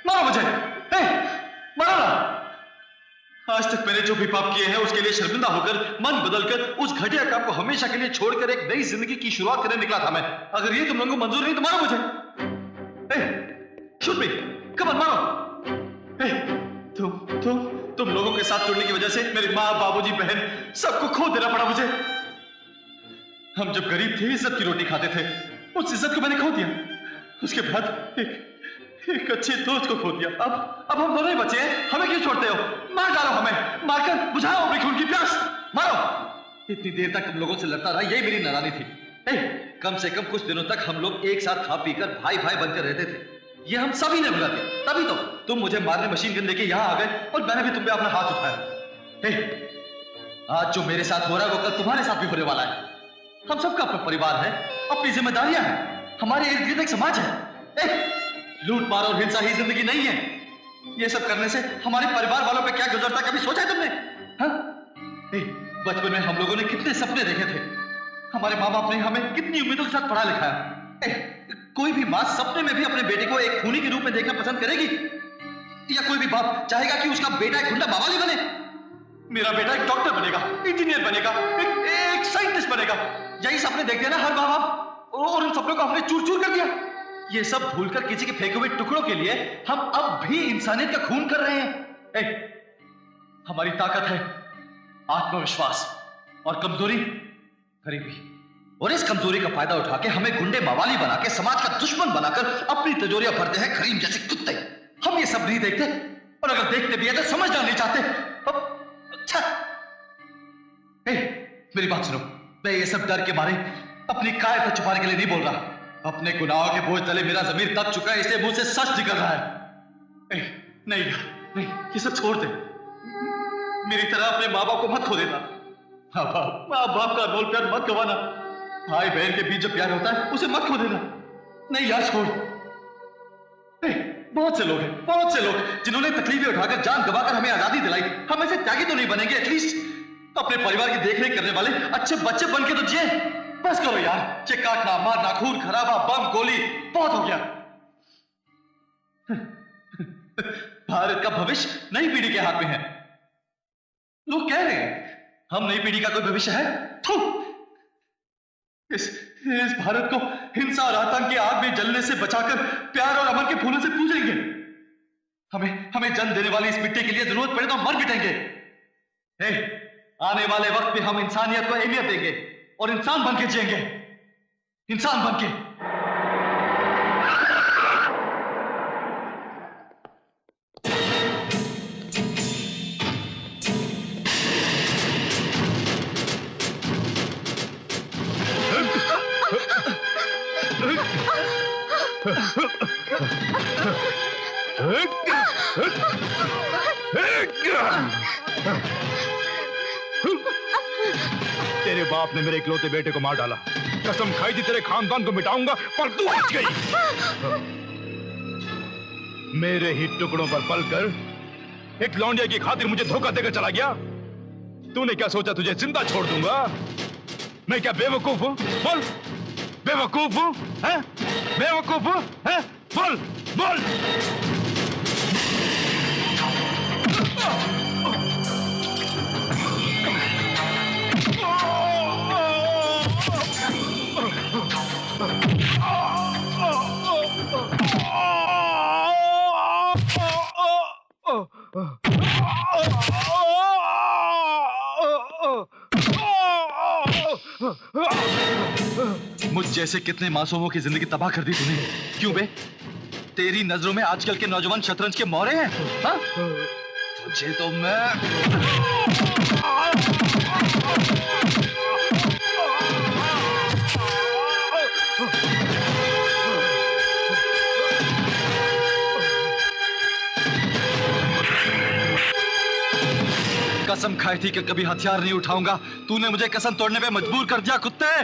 मारो मुझे, मारो ना। आज तक मैंने जो भी पाप किए हैं उसके लिए शर्मिंदा होकर मन बदलकर उस घटिया काम को हमेशा के लिए छोड़कर एक नई जिंदगी की शुरुआत करने निकला था मैं। अगर ये तुम लोगों को मंजूर नहीं तो मारो मुझे। शूट मी, कम ऑन मारो। तुम लोगों के साथ जुड़ने की वजह से मेरी माँ, बाबूजी, बहन सबको खो देना पड़ा मुझे। हम जब गरीब थे इज्जत की रोटी खाते थे, उस इज्जत को मैंने खो दिया। उसके बाद एक अच्छे दोस्त को खो दिया। अब हम दोनों ही बचे हैं, हमें क्यों छोड़ते हो? मार डालो हमें, मारकर बुझाओ अपनी खून की प्यास, मारो। इतनी देर तक तुम लोगों से लड़ता रहा, यही मेरी नाराजगी थी। कम से कम कुछ दिनों तक हम लोग एक साथ खा पीकर भाई भाई बनकर रहते थे। ये हम सभी ने भुला दिया। तभी तो तुम मुझे मारने मशीन गन लेके यहाँ आ गए और मैंने भी तुम पे अपना हाथ उठाया। आज जो मेरे साथ हो रहा है वो कल तुम्हारे साथ भी होने वाला है। हम सबका अपना परिवार है, अपनी जिम्मेदारियां हैं, हमारे इर्द गिर्द एक समाज है। लूट मार और हिंसा ही जिंदगी नहीं है। ये सब करने से हमारे परिवार वालों पे क्या गुजरता कभी सोचा है तुमने? बचपन में हम लोगों ने कितने सपने देखे थे, हमारे माँ बाप ने हमें कितनी उम्मीदों के साथ पढ़ा लिखाया। कोई भी माँ सपने में भी अपने बेटे को एक खूनी के रूप में देखना पसंद करेगी? या कोई भी बाप चाहेगा कि उसका बेटा एक गुंडा बावाली बने? मेरा बेटा एक डॉक्टर बनेगा, इंजीनियर बनेगा, एक साइंटिस्ट बनेगा। यही सपने देखते हैं ना हर माँ बाप, और उन सपनों को हमने चूर चूर कर दिया। ये सब भूलकर किसी के फेंके हुए टुकड़ों के लिए हम अब भी इंसानियत का खून कर रहे हैं। हमारी ताकत है आत्मविश्वास और कमजोरी गरीबी, और इस कमजोरी का फायदा उठा के हमें गुंडे मवाली बना के समाज का दुश्मन बनाकर अपनी तिजोरियां भरते हैं करीम जैसे कुत्ते। हम ये सब नहीं देखते, और अगर देखते भी है तो समझना नहीं चाहते। अच्छा मेरी बात सुनो, मैं ये सब डर के मारे अपनी कायर को छुपाने के लिए नहीं बोल रहा। अपने गुनाहों के बोझ तले मेरा ज़मीर दब चुका है, इसलिए मुंह से सच निकल रहा है। नहीं, ये सब छोड़ दे। मेरी तरह अपने माँ बाप को मत खो देना। माँ बाप का अनमोल प्यार मत गवाना। भाई बहन के बीच जो प्यार होता है उसे मत खो देना। नहीं यार छोड़। बहुत से लोग जिन्होंने तकलीफें उठाकर जान गवाकर हमें आजादी दिलाई, हम ऐसे त्यागी तो नहीं बनेंगे। एटलीस्ट अपने परिवार की देखरेख करने वाले अच्छे बच्चे बन के तो जिए। बस करो यार, ये काटना मारना, खून खराबा, बम गोली बहुत हो गया। भारत का भविष्य नई पीढ़ी के हाथ में है। लोग कह रहे हैं हम नई पीढ़ी का कोई भविष्य है? इस भारत को हिंसा और आतंक की आग में जलने से बचाकर प्यार और अमन के फूलों से पूजेंगे। हमें जन्म देने वाली इस मिट्टी के लिए जरूरत पड़े तो मर मिटेंगे। आने वाले वक्त में हम इंसानियत को अहमियत देंगे और इंसान बन के जिएंगे, इंसान बन के। तेरे बाप ने मेरे इकलौते बेटे को मार डाला। कसम खाई थी तेरे खानदान को मिटाऊंगा, पर तू बच गई। मेरे ही टुकड़ों पर पलकर एक लौंडिया की खातिर मुझे धोखा देकर चला गया। तूने क्या सोचा तुझे जिंदा छोड़ दूंगा? मैं क्या बेवकूफ हूं? बोल, बेवकूफ हूं? बेवकूफ हूं? बोल बोल। मुझ जैसे कितने मासूमों की जिंदगी तबाह कर दी तूने। क्यों बे? तेरी नजरों में आजकल के नौजवान शतरंज के मोरे हैं? हाँ? तुझे तो मैं कसम खाई थी कि कभी हथियार नहीं उठाऊंगा। तूने मुझे कसम तोड़ने पे मजबूर कर दिया कुत्ते।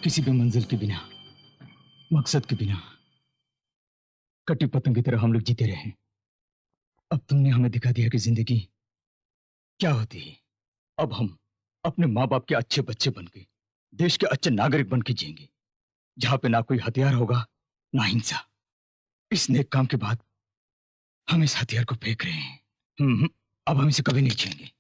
किसी भी मंजिल के बिना, मकसद के बिना कटी पतंग की तरह हम लोग जीते रहे। अब तुमने हमें दिखा दिया कि जिंदगी क्या होती है। अब हम अपने माँ बाप के अच्छे बच्चे बन के, देश के अच्छे नागरिक बन के जिएंगे, जहां पे ना कोई हथियार होगा ना हिंसा। इस नेक काम के बाद हम इस हथियार को फेंक रहे हैं। अब हम इसे कभी नहीं छेड़ेंगे।